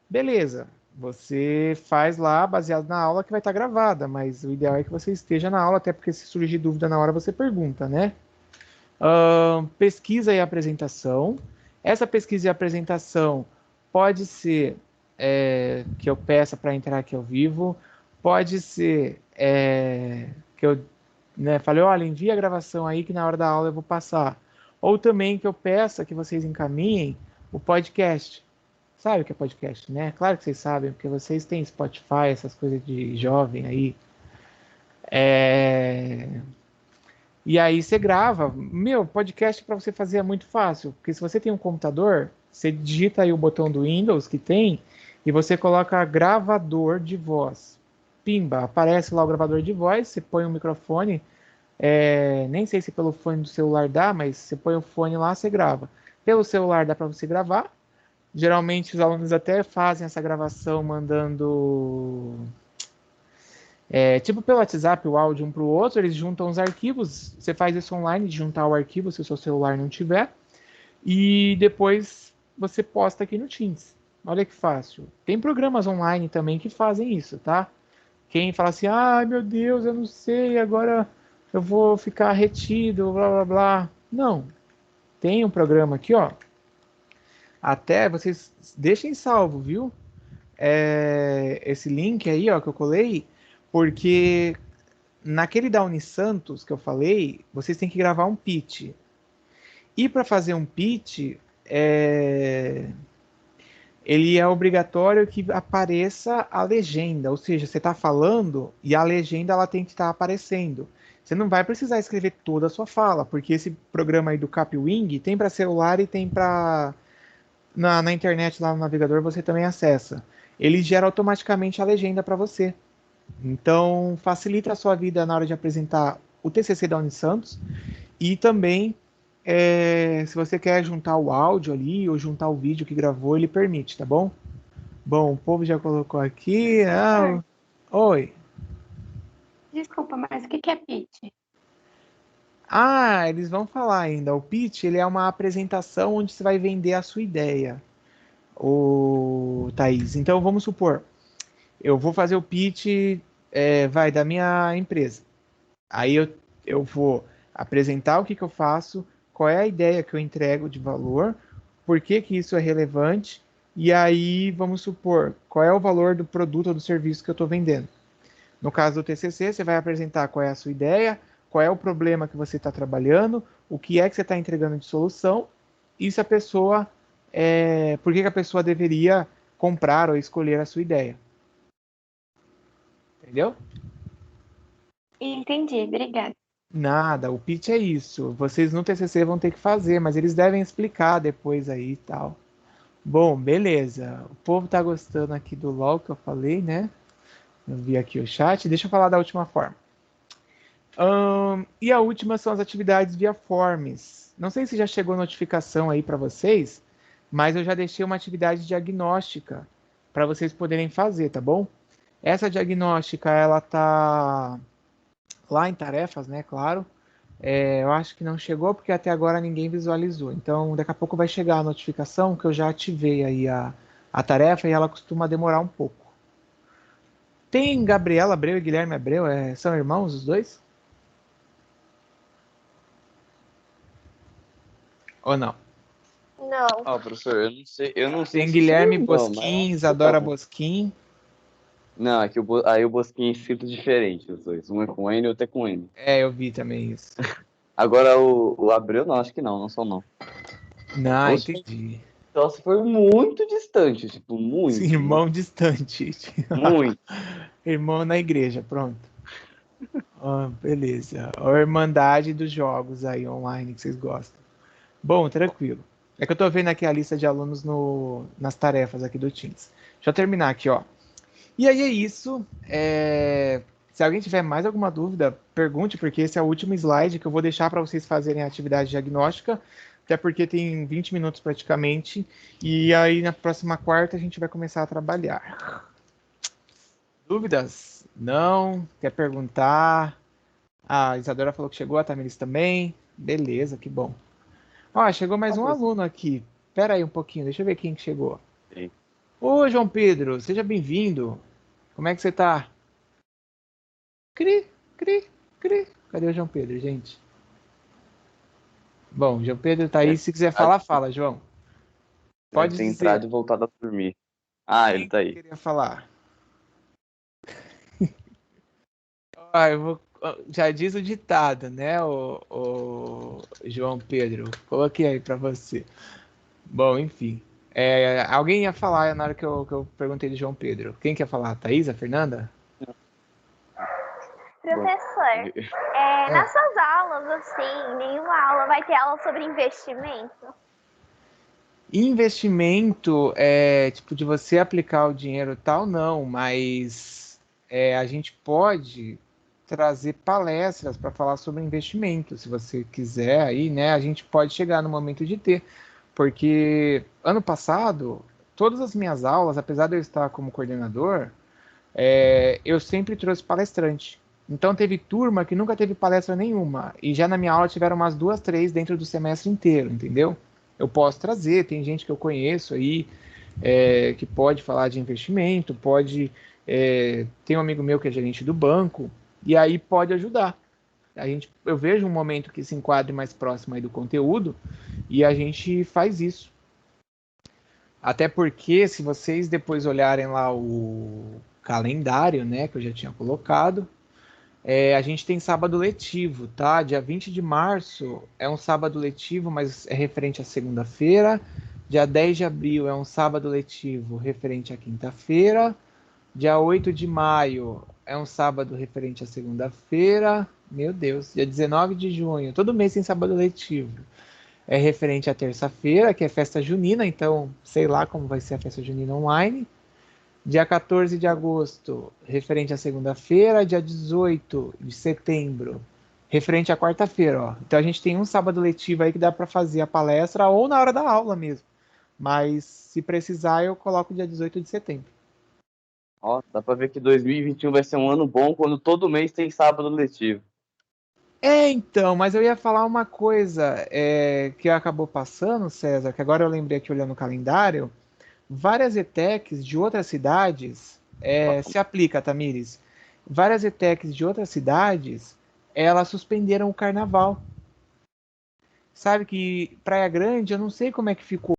Speaker 1: Beleza, você faz lá baseado na aula que vai estar gravada, mas o ideal é que você esteja na aula, até porque se surgir dúvida na hora você pergunta, né? Pesquisa e apresentação. Essa pesquisa e apresentação pode ser que eu peça para entrar aqui ao vivo, pode ser que eu falei, olha, envia a gravação aí que na hora da aula eu vou passar. Ou também que eu peça que vocês encaminhem o podcast. Sabe o que é podcast, né? Claro que vocês sabem, porque vocês têm Spotify, essas coisas de jovem aí. E aí você grava. Podcast para você fazer é muito fácil, porque se você tem um computador, você digita aí o botão do Windows que tem e você coloca gravador de voz. Pimba, aparece lá o gravador de voz, você põe o microfone, nem sei se pelo fone do celular dá, mas você põe o fone lá, você grava. Pelo celular dá para você gravar. Geralmente os alunos até fazem essa gravação mandando... tipo pelo WhatsApp, o áudio um para o outro, eles juntam os arquivos, você faz isso online, de juntar o arquivo, se o seu celular não tiver, e depois você posta aqui no Teams. Olha que fácil. Tem programas online também que fazem isso, tá? Quem fala assim, ai meu Deus, eu não sei, agora eu vou ficar retido, blá blá blá. Não. Tem um programa aqui, até vocês deixem salvo, viu? Esse link aí, que eu colei, porque naquele da Unisantos que eu falei, vocês têm que gravar um pitch. E para fazer um pitch, ele é obrigatório que apareça a legenda, ou seja, você está falando e a legenda ela tem que estar aparecendo. Você não vai precisar escrever toda a sua fala, porque esse programa aí do Capwing tem para celular e tem para... Na internet, lá no navegador, você também acessa. Ele gera automaticamente a legenda para você. Então, facilita a sua vida na hora de apresentar o TCC da Unisantos. E também, se você quer juntar o áudio ali, ou juntar o vídeo que gravou, ele permite, tá bom? Bom, o povo já colocou aqui. Oi.
Speaker 8: Desculpa, mas o que é pitch?
Speaker 1: Eles vão falar ainda. O pitch, ele é uma apresentação onde você vai vender a sua ideia, Thaís. Então, vamos supor, eu vou fazer o pitch, da minha empresa. Aí eu vou apresentar o que eu faço, qual é a ideia que eu entrego de valor, por que isso é relevante, e aí, vamos supor, qual é o valor do produto ou do serviço que eu estou vendendo. No caso do TCC, você vai apresentar qual é a sua ideia, qual é o problema que você está trabalhando, o que é que você está entregando de solução, e se a pessoa, por que a pessoa deveria comprar ou escolher a sua ideia. Entendeu?
Speaker 8: Entendi, obrigada.
Speaker 1: Nada, o pitch é isso. Vocês no TCC vão ter que fazer, mas eles devem explicar depois aí e tal. Bom, beleza. O povo tá gostando aqui do LOL que eu falei, né? Eu vi aqui o chat. Deixa eu falar da última forma. E a última são as atividades via Forms. Não sei se já chegou notificação aí para vocês, mas eu já deixei uma atividade diagnóstica para vocês poderem fazer, tá bom? Essa diagnóstica, ela tá lá em tarefas, né? Claro. Eu acho que não chegou porque até agora ninguém visualizou. Então, daqui a pouco vai chegar a notificação que eu já ativei aí a tarefa e ela costuma demorar um pouco. Tem Gabriela Abreu e Guilherme Abreu, são irmãos os dois? Ou não?
Speaker 7: Não.
Speaker 2: Professor, eu não sei
Speaker 1: Tem
Speaker 2: se
Speaker 1: Guilherme
Speaker 2: são irmãos, mas
Speaker 1: Bosquin, Isadora Bosquin.
Speaker 2: Não, é que aí o Bosquinha é escrito diferente, os dois. Um é com N e outro é com N.
Speaker 1: Eu vi também isso.
Speaker 2: Agora o Abreu, não, acho que não são não.
Speaker 1: Não,
Speaker 2: Ou se
Speaker 1: entendi.
Speaker 2: Só se for muito distante, tipo, muito.
Speaker 1: Sim, irmão distante.
Speaker 2: Muito.
Speaker 1: Irmão na igreja, pronto. Beleza. A Irmandade dos jogos aí online que vocês gostam. Bom, tranquilo. É que eu tô vendo aqui a lista de alunos nas tarefas aqui do Teams. Deixa eu terminar aqui, ó. E aí é isso. Se alguém tiver mais alguma dúvida, pergunte, porque esse é o último slide que eu vou deixar para vocês fazerem a atividade diagnóstica, até porque tem 20 minutos praticamente, e aí na próxima quarta a gente vai começar a trabalhar. Dúvidas? Não? Quer perguntar? A Isadora falou que chegou, a Tamiris também. Beleza, que bom. Chegou mais um aluno aqui. Espera aí um pouquinho, deixa eu ver quem que chegou.
Speaker 2: Sim.
Speaker 1: Ô, João Pedro, seja bem-vindo. Como é que você tá? Cri, cri, cri. Cadê o João Pedro, gente? Bom, o João Pedro tá aí. Se quiser falar, fala, João. Pode
Speaker 2: ter
Speaker 1: dizer.
Speaker 2: entrado e voltado a dormir. Ele tá aí.
Speaker 1: Queria falar. Já diz o ditado, né, o João Pedro. Coloquei aí para você. Bom, enfim. Alguém ia falar na hora que eu perguntei do João Pedro. Quem quer falar? A Thaís, a Fernanda?
Speaker 7: Professor, nas suas aulas, assim, nenhuma aula vai ter aula sobre investimento?
Speaker 1: Investimento, tipo, de você aplicar o dinheiro e tal, não, mas a gente pode trazer palestras para falar sobre investimento, se você quiser aí, né, a gente pode chegar no momento de ter, porque ano passado, todas as minhas aulas, apesar de eu estar como coordenador, eu sempre trouxe palestrante. Então teve turma que nunca teve palestra nenhuma, e já na minha aula tiveram umas 2, 3 dentro do semestre inteiro, entendeu? Eu posso trazer, tem gente que eu conheço aí, que pode falar de investimento, tem um amigo meu que é gerente do banco, e aí pode ajudar. Eu vejo um momento que se enquadre mais próximo aí do conteúdo, e a gente faz isso. Até porque, se vocês depois olharem lá o calendário, né, que eu já tinha colocado, a gente tem sábado letivo, tá? Dia 20 de março é um sábado letivo, mas é referente à segunda-feira. Dia 10 de abril é um sábado letivo referente à quinta-feira. Dia 8 de maio é um sábado referente à segunda-feira. Meu Deus, dia 19 de junho, todo mês tem sábado letivo. É referente à terça-feira, que é festa junina, então sei lá como vai ser a festa junina online. Dia 14 de agosto, referente à segunda-feira. Dia 18 de setembro, referente à quarta-feira. Ó. Então a gente tem um sábado letivo aí que dá para fazer a palestra ou na hora da aula mesmo. Mas se precisar, eu coloco dia 18 de setembro.
Speaker 2: Dá para ver que 2021 vai ser um ano bom quando todo mês tem sábado letivo.
Speaker 1: Então, mas eu ia falar uma coisa que acabou passando, César, que agora eu lembrei aqui olhando o calendário. Várias ETECs de outras cidades, se aplica, Tamires, várias ETECs de outras cidades, elas suspenderam o carnaval. Sabe que Praia Grande, eu não sei como é que ficou